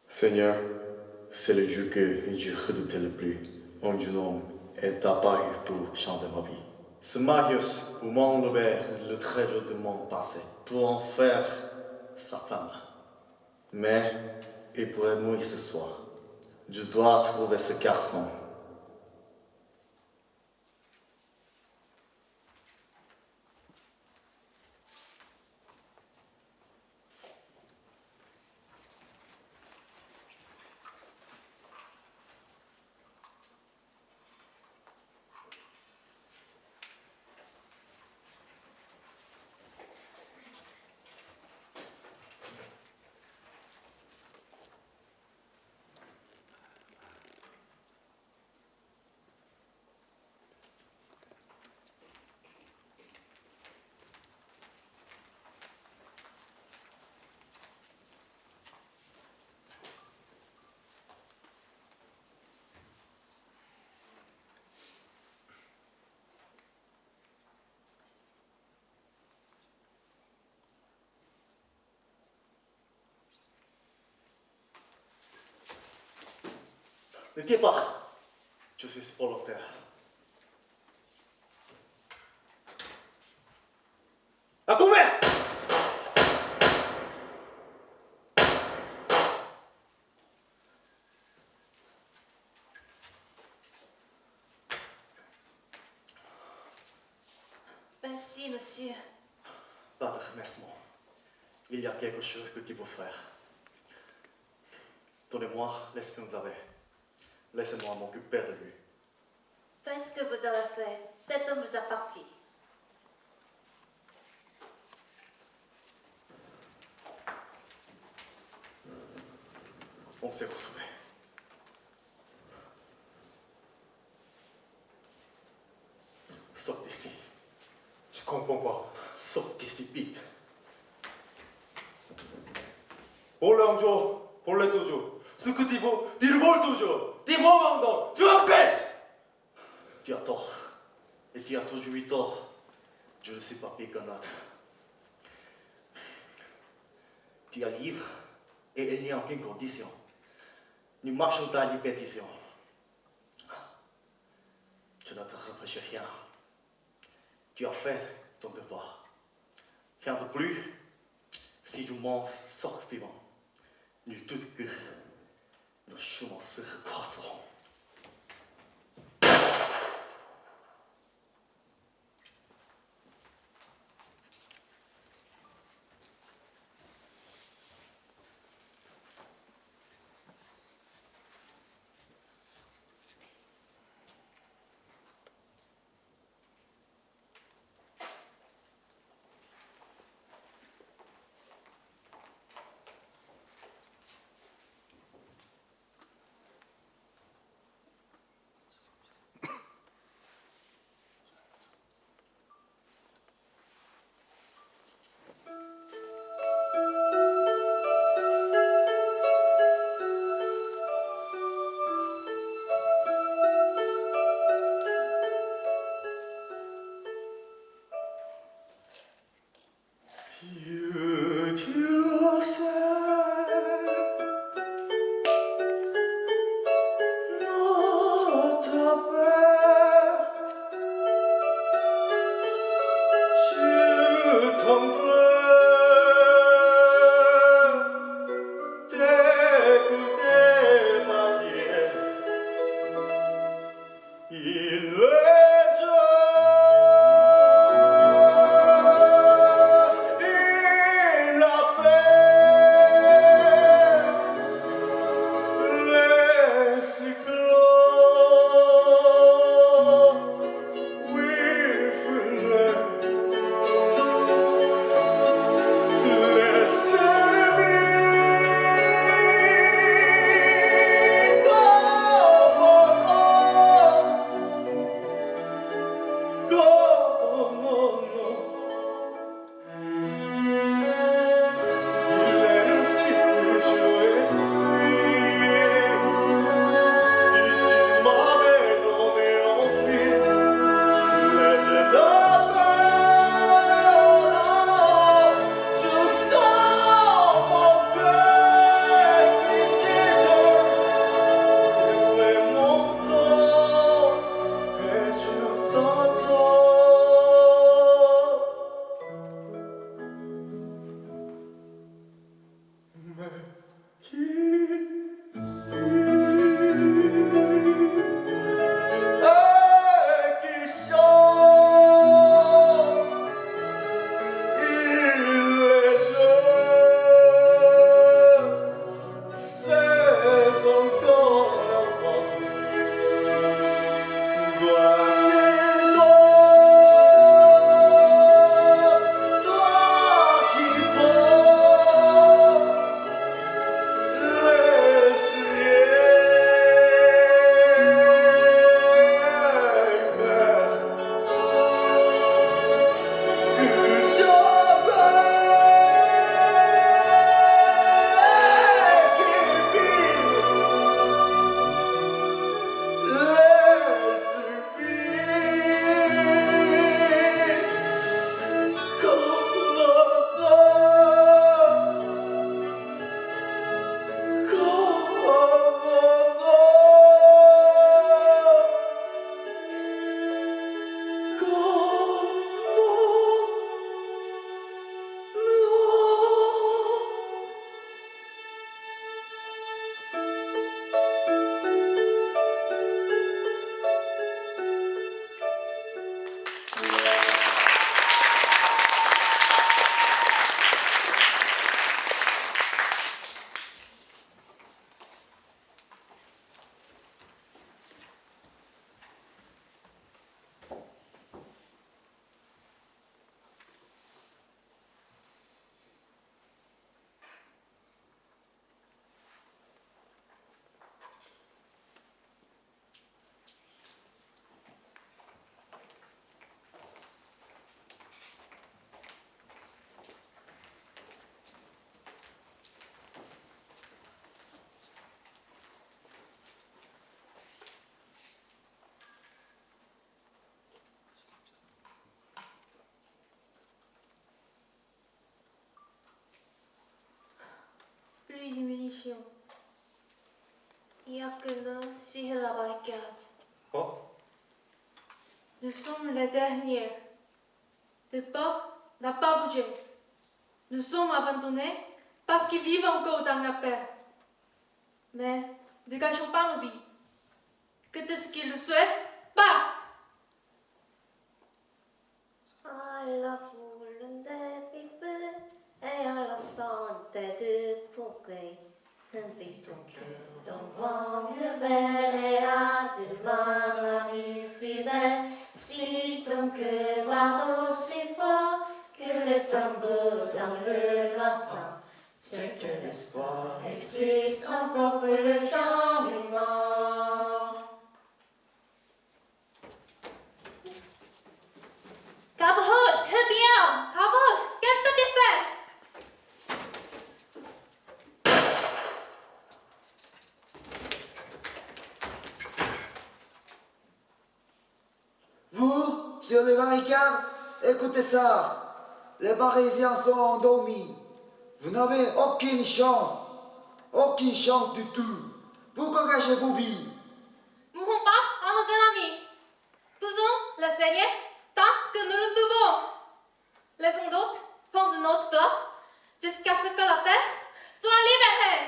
Seigneur, c'est le jour que je redoutais le plus. Un jeune homme est apparu pour changer ma vie. Ce Marius, pour m'enlever le trésor de mon passé, pour en faire sa femme. Mais il pourrait mourir ce soir. Je dois trouver ce garçon. Ne t'y pas, je suis volontaire. À combien? Merci, monsieur. Pas de remerciement. Il y a quelque chose que tu peux faire. Donnez-moi l'esprit que vous avez. Laissez-moi m'occuper de lui. Faites ce que vous avez fait. Cet homme vous appartient. On s'est retrouvés. Sors d'ici. Je comprends pas. Sors d'ici vite. Pour l'ange, pour le toujours. Ce que tu veux, tu le veux toujours. Dis-moi maintenant, tu empêches. Tu as tort. Et tu as toujours eu tort. Je ne suis pas pire qu'un autre. Tu as libre et il n'y a aucune condition. Nous marchons dans la pétition. Je ne te reproche rien. Tu as fait ton devoir. Rien de plus. Si je m'en sors vivant, nul doute que nos chemins se recroiseront. Il est plus de munitions. Il n'y a que nous sur la barricade. Oh, Nous sommes les derniers. Le peuple n'a pas bougé. Nous sommes abandonnés parce qu'ils vivent encore dans la paix. Mais ne gâchons pas nos vies. Que tous ceux qui le souhaitent partent. Alla folen der people et alla santé du pågång. En bit om kul, de vanger väl att du många nyfider. Slit om kövad och slippa, kulet om bud om lulatan. C'est que l'espoir existe encore pour le changement. Cabos, c'est bien. Cabos, qu'est-ce que tu fais? Vous, sur les barricades, écoutez ça. Les Parisiens sont endormis. Vous n'avez aucune chance du tout. Pourquoi gâcher vos vies? Mourons pas à nos ennemis. Faisons le Seigneur tant que nous le pouvons. Laissons d'autres prendre notre place jusqu'à ce que la terre soit libérée.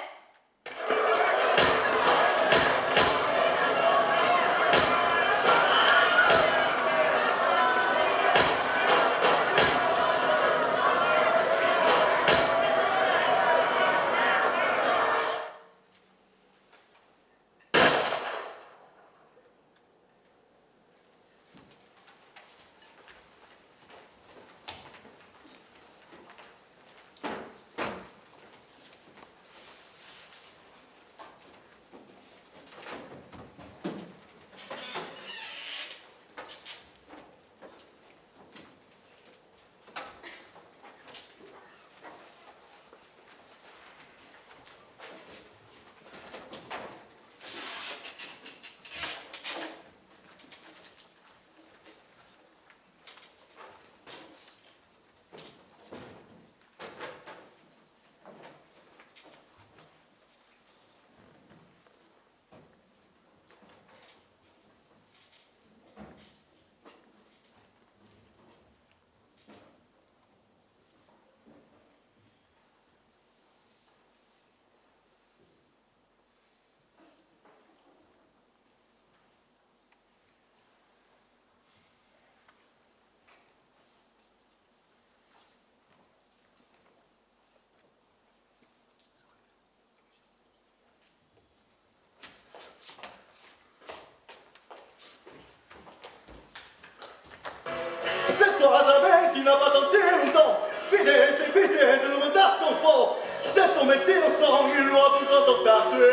Cet homme jamais qui n'a pas tenté longtemps, fidèle, sécurité de l'homme dans son fort. Cet homme est innocent, il n'a besoin d'en tâter.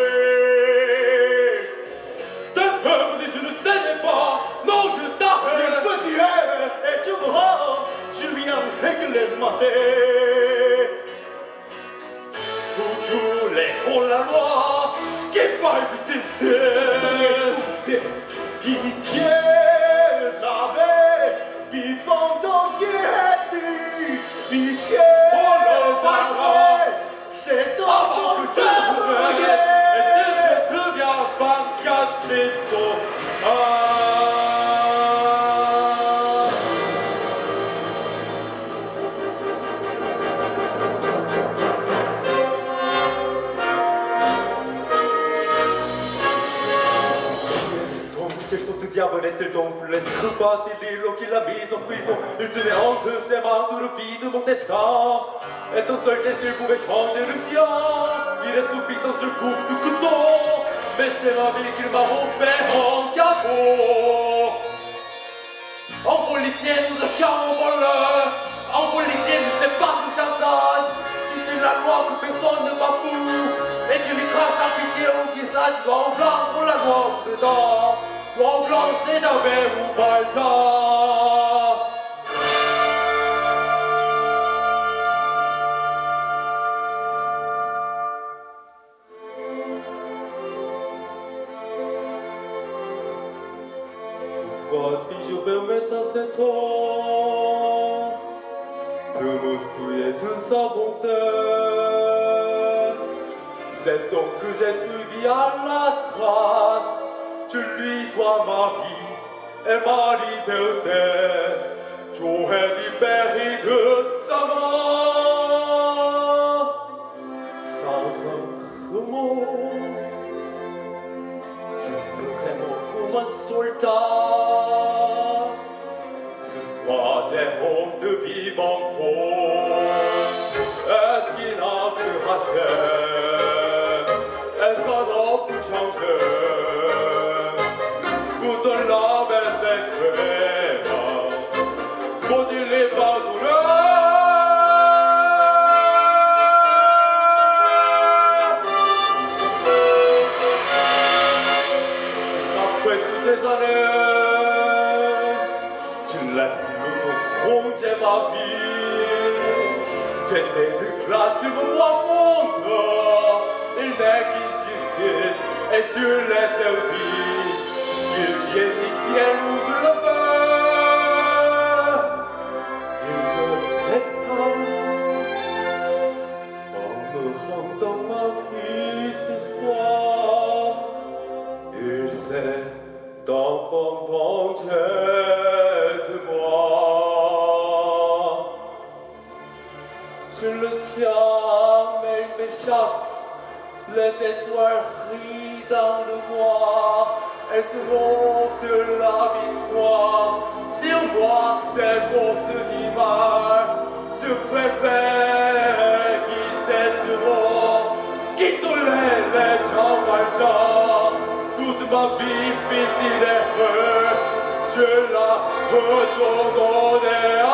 tes peuples, si tu ne saignais pas, non, je Il t'appelle. peut dire, et tu mourras, tu viens réglementer. Toujours les hauts la loi, qui parle de justice. Pitié, jamais, puis pendant qu'il respire, pitié, jamais, c'est enfant Avant que que tu reviennes, et s'il ne te vient pas casser son Quelle sorte de diable est-elle donc? Laisse-le pas l'îlot qui l'a mise en prison. Il tenait entre ses mains tout le vide de mon destin. Et ton seul geste, il pouvait changer le sien. Il est soupi dans ce coup de couteau. Mais c'est ma vie qu'il m'a offert en cadeau. En policier, nous devions voleurs. En policier, ne sais pas le chantage. Si c'est la loi que personne ne bafoue. Et tu lui craches en pitié au visage, noir ou blanc pour la loi dedans. Noir ou blanc, c'est jamais ou pas le temps. Pourquoi puis-je permettre à cet homme de me souiller de sa bonté? C'est donc que j'ai suivi à la trace. Je lui dois ma vie et ma liberté. J'aurais libéré de sa mort. Sans un mot, je serai mort comme un soldat. Ce soir, j'ai honte de vivre encore. Est-ce qu'il en sera cher? Est-ce qu'on a pu changer? Pour ton l'âme et secret, pour dire les pardonneurs. Après toutes ces années, je laisse le ronger ma vie. J'étais de classe, je me vois fondre. Il n'est qu'une justice et je l'ai servi. Il vient du ciel ou de l'enfer. Il ne sait pas. En me rendant ma vie ce soir, il s'est enfin vengé de moi. Je le tiens, mais il m'échappe. Les étoiles rient dans le noir. Et ce mot de la victoire sur moi des forces d'image. Je préfère quitter ce monde qui tous les gens valjean. Toute ma vie fit-il d'erreur, je la retournerai à.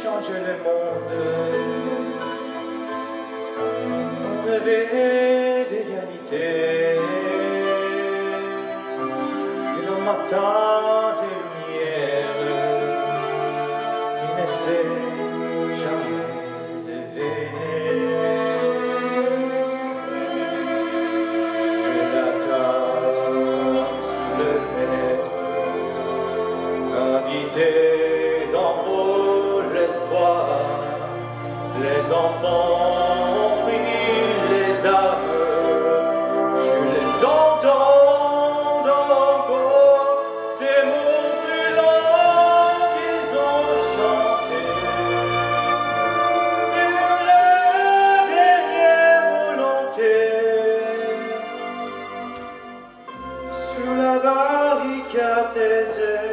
Changer le monde, on rêvait d'égalité, et dans le matin des lumières, il ne s'est jamais levé. Je l'attends sous les fenêtres, habité dans vos l'espoir, les enfants ont pris les armes, je les entends encore, ces mots brûlants qu'ils ont chantés, sur leur dernière volonté, sur la barricade déserte.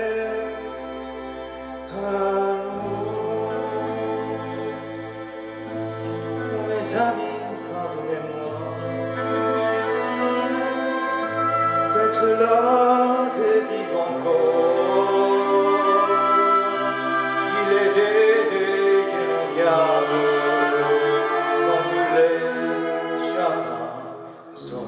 Mes amis, pardonnez-moi d'être là, de vivre encore. Il est des que l'on garde quand tous les chagrins sont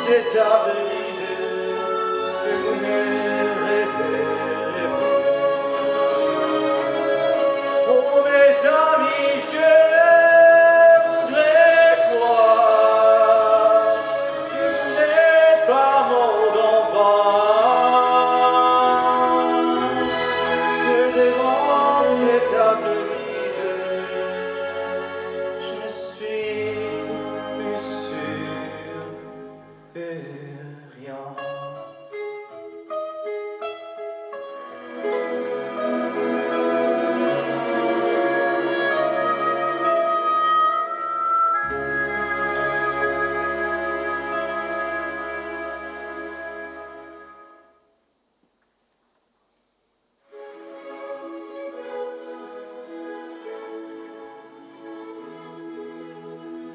cette table vide que vous ne révélez plus. Oh mes amis, je voudrais croire que vous n'êtes pas mort d'en bas. C'est devant cette table vide, je ne suis plus sûr de rien.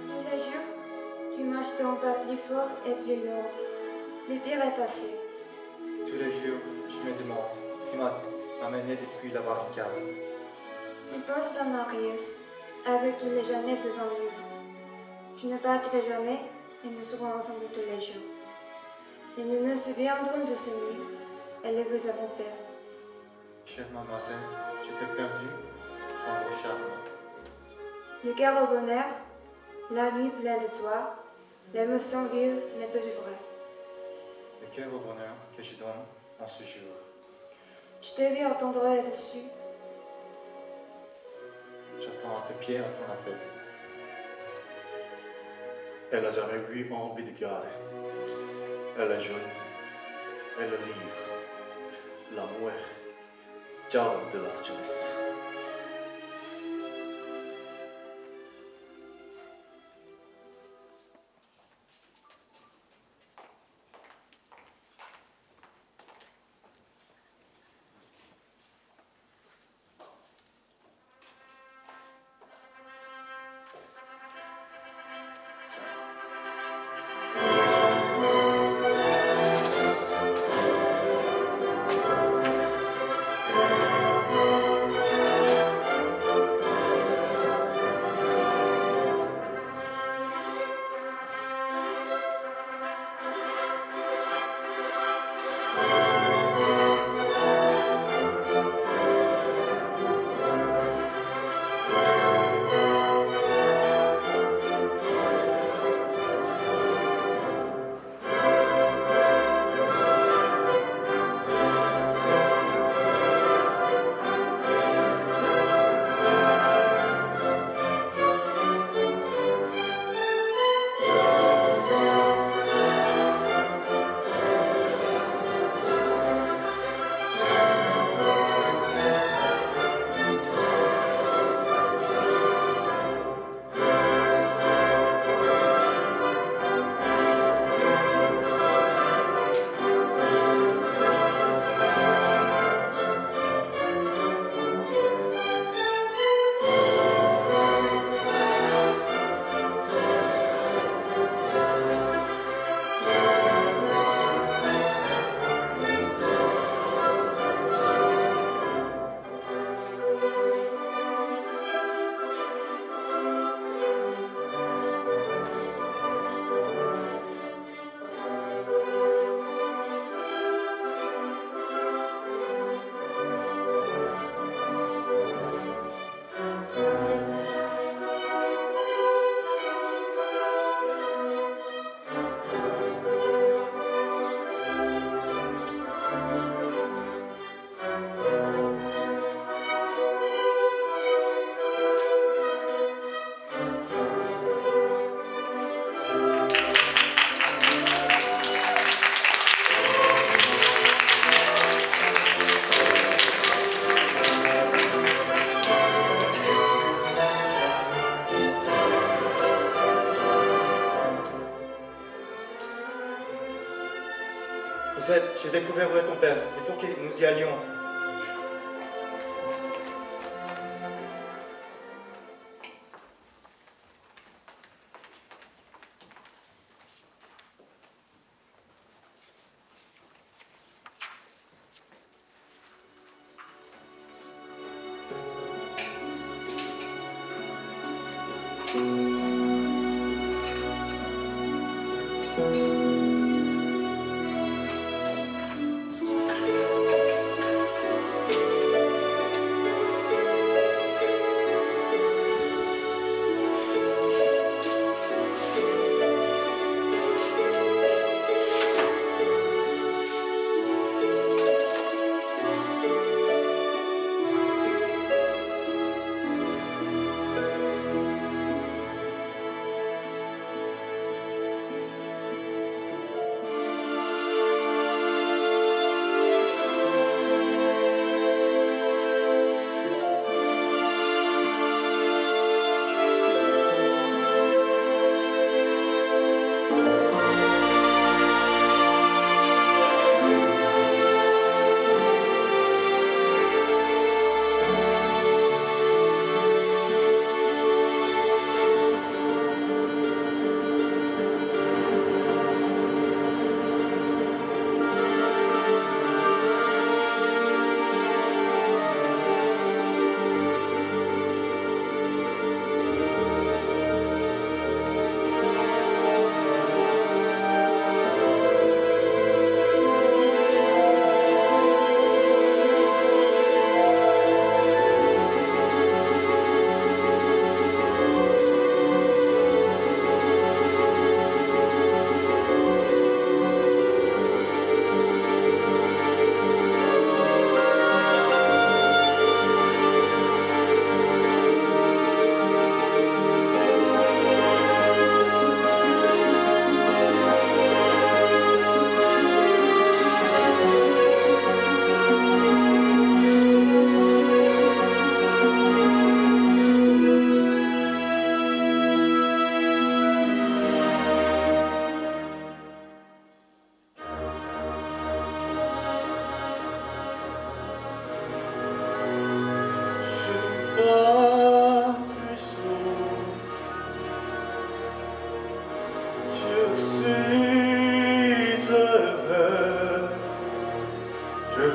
Tous les jours, tu marches ton pas plus fort et plus lourd. Le pire est passé. Tous les jours, je me demande qui m'a amené depuis la barricade. Ne pense pas, Marius, avec tous les journées devant nous. Tu ne partiras jamais et nous serons ensemble tous les jours. Et nous nous souviendrons de ces nuits et les vous avons fait. Chère mademoiselle, je t'ai perdu en vos charmes. Le cœur au bonheur, la nuit pleine de toi, l'émotion vive mais toujours vraie. Le cœur au bonheur que je donne en ce jour. Je t'ai vu entendre là-dessus. J'attends à tes pieds à ton appel. Elle n'a jamais eu envie de garder. Elle est jeune. Elle est libre. L'amour, charme de la jeunesse. Cosette, j'ai découvert où est ton père. Il faut que nous y allions.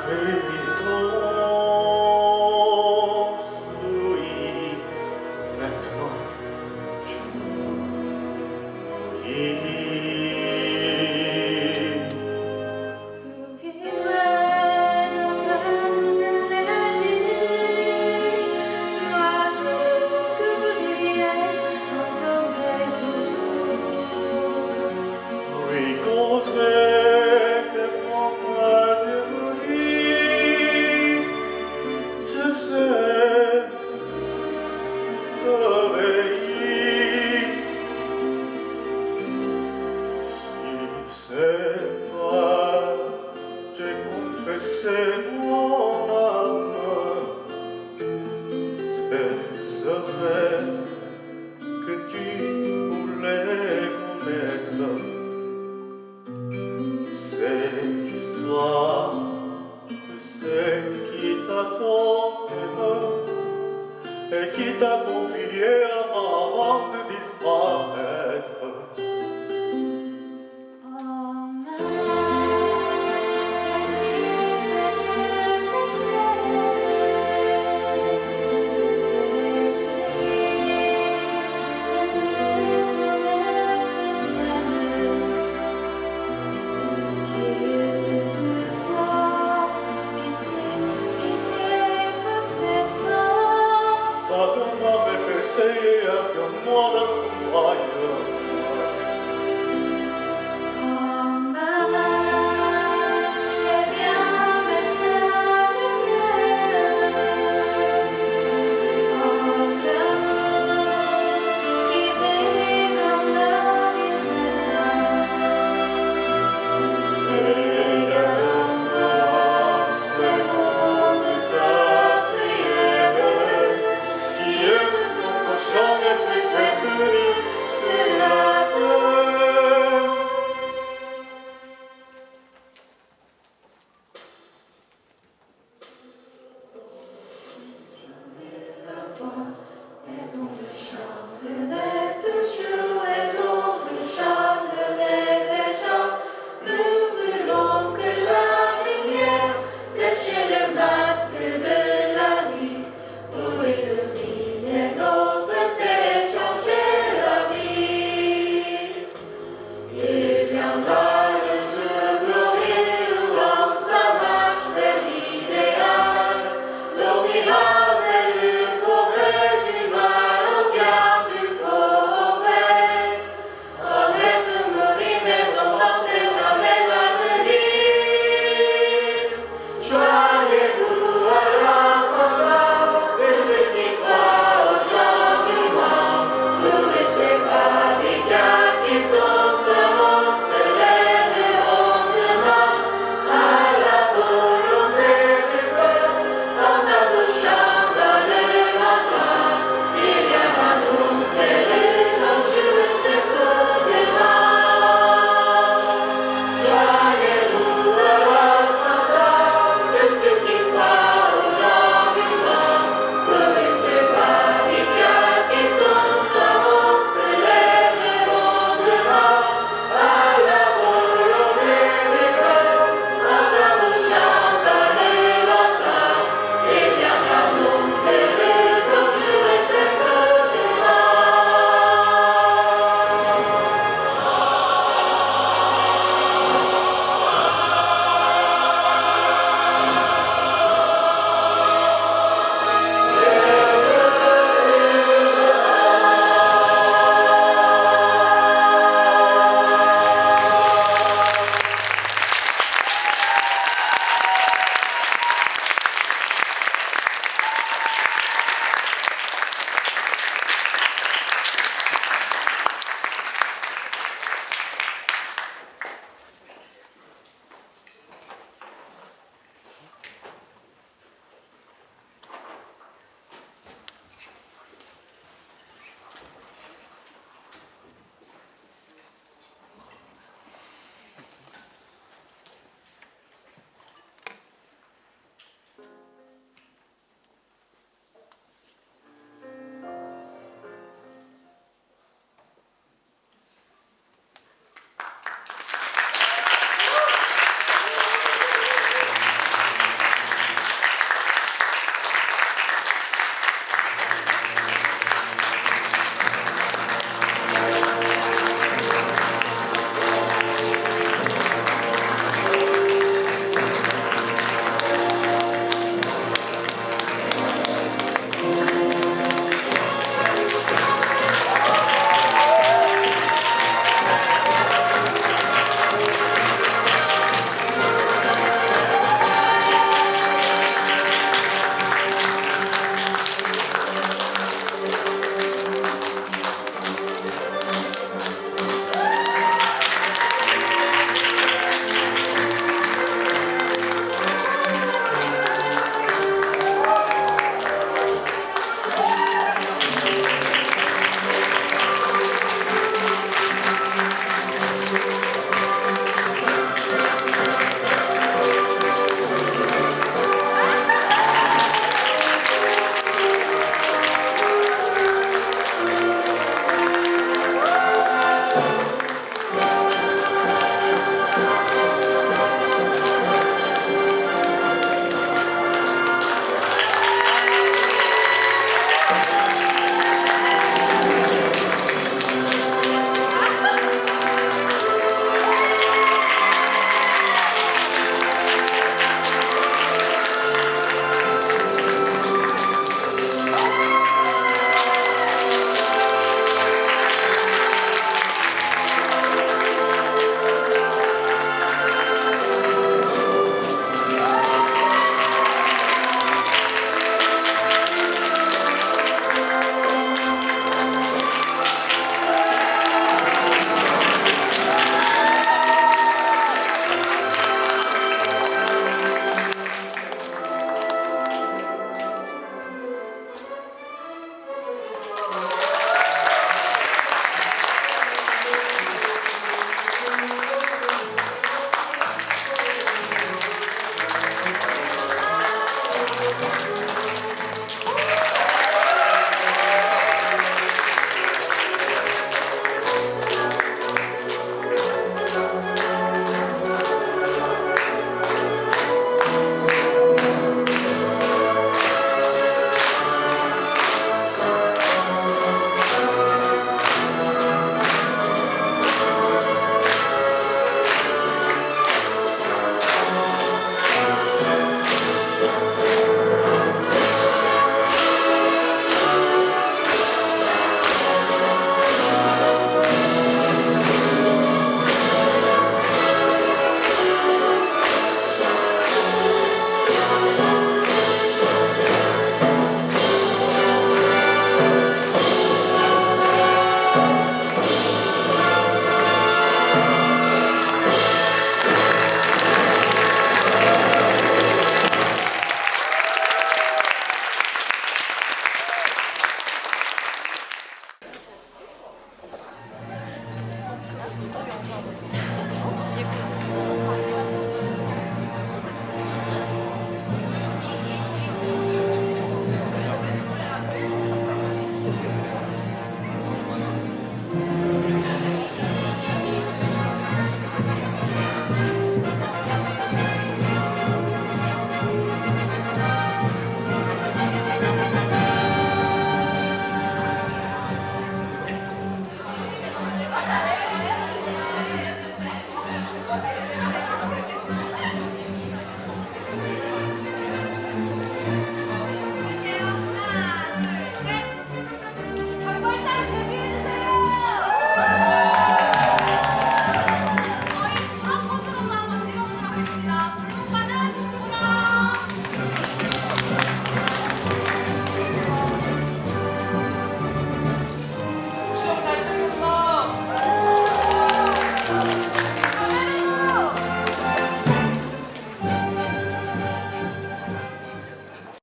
fait ton fruit. Maintenant, je mouris.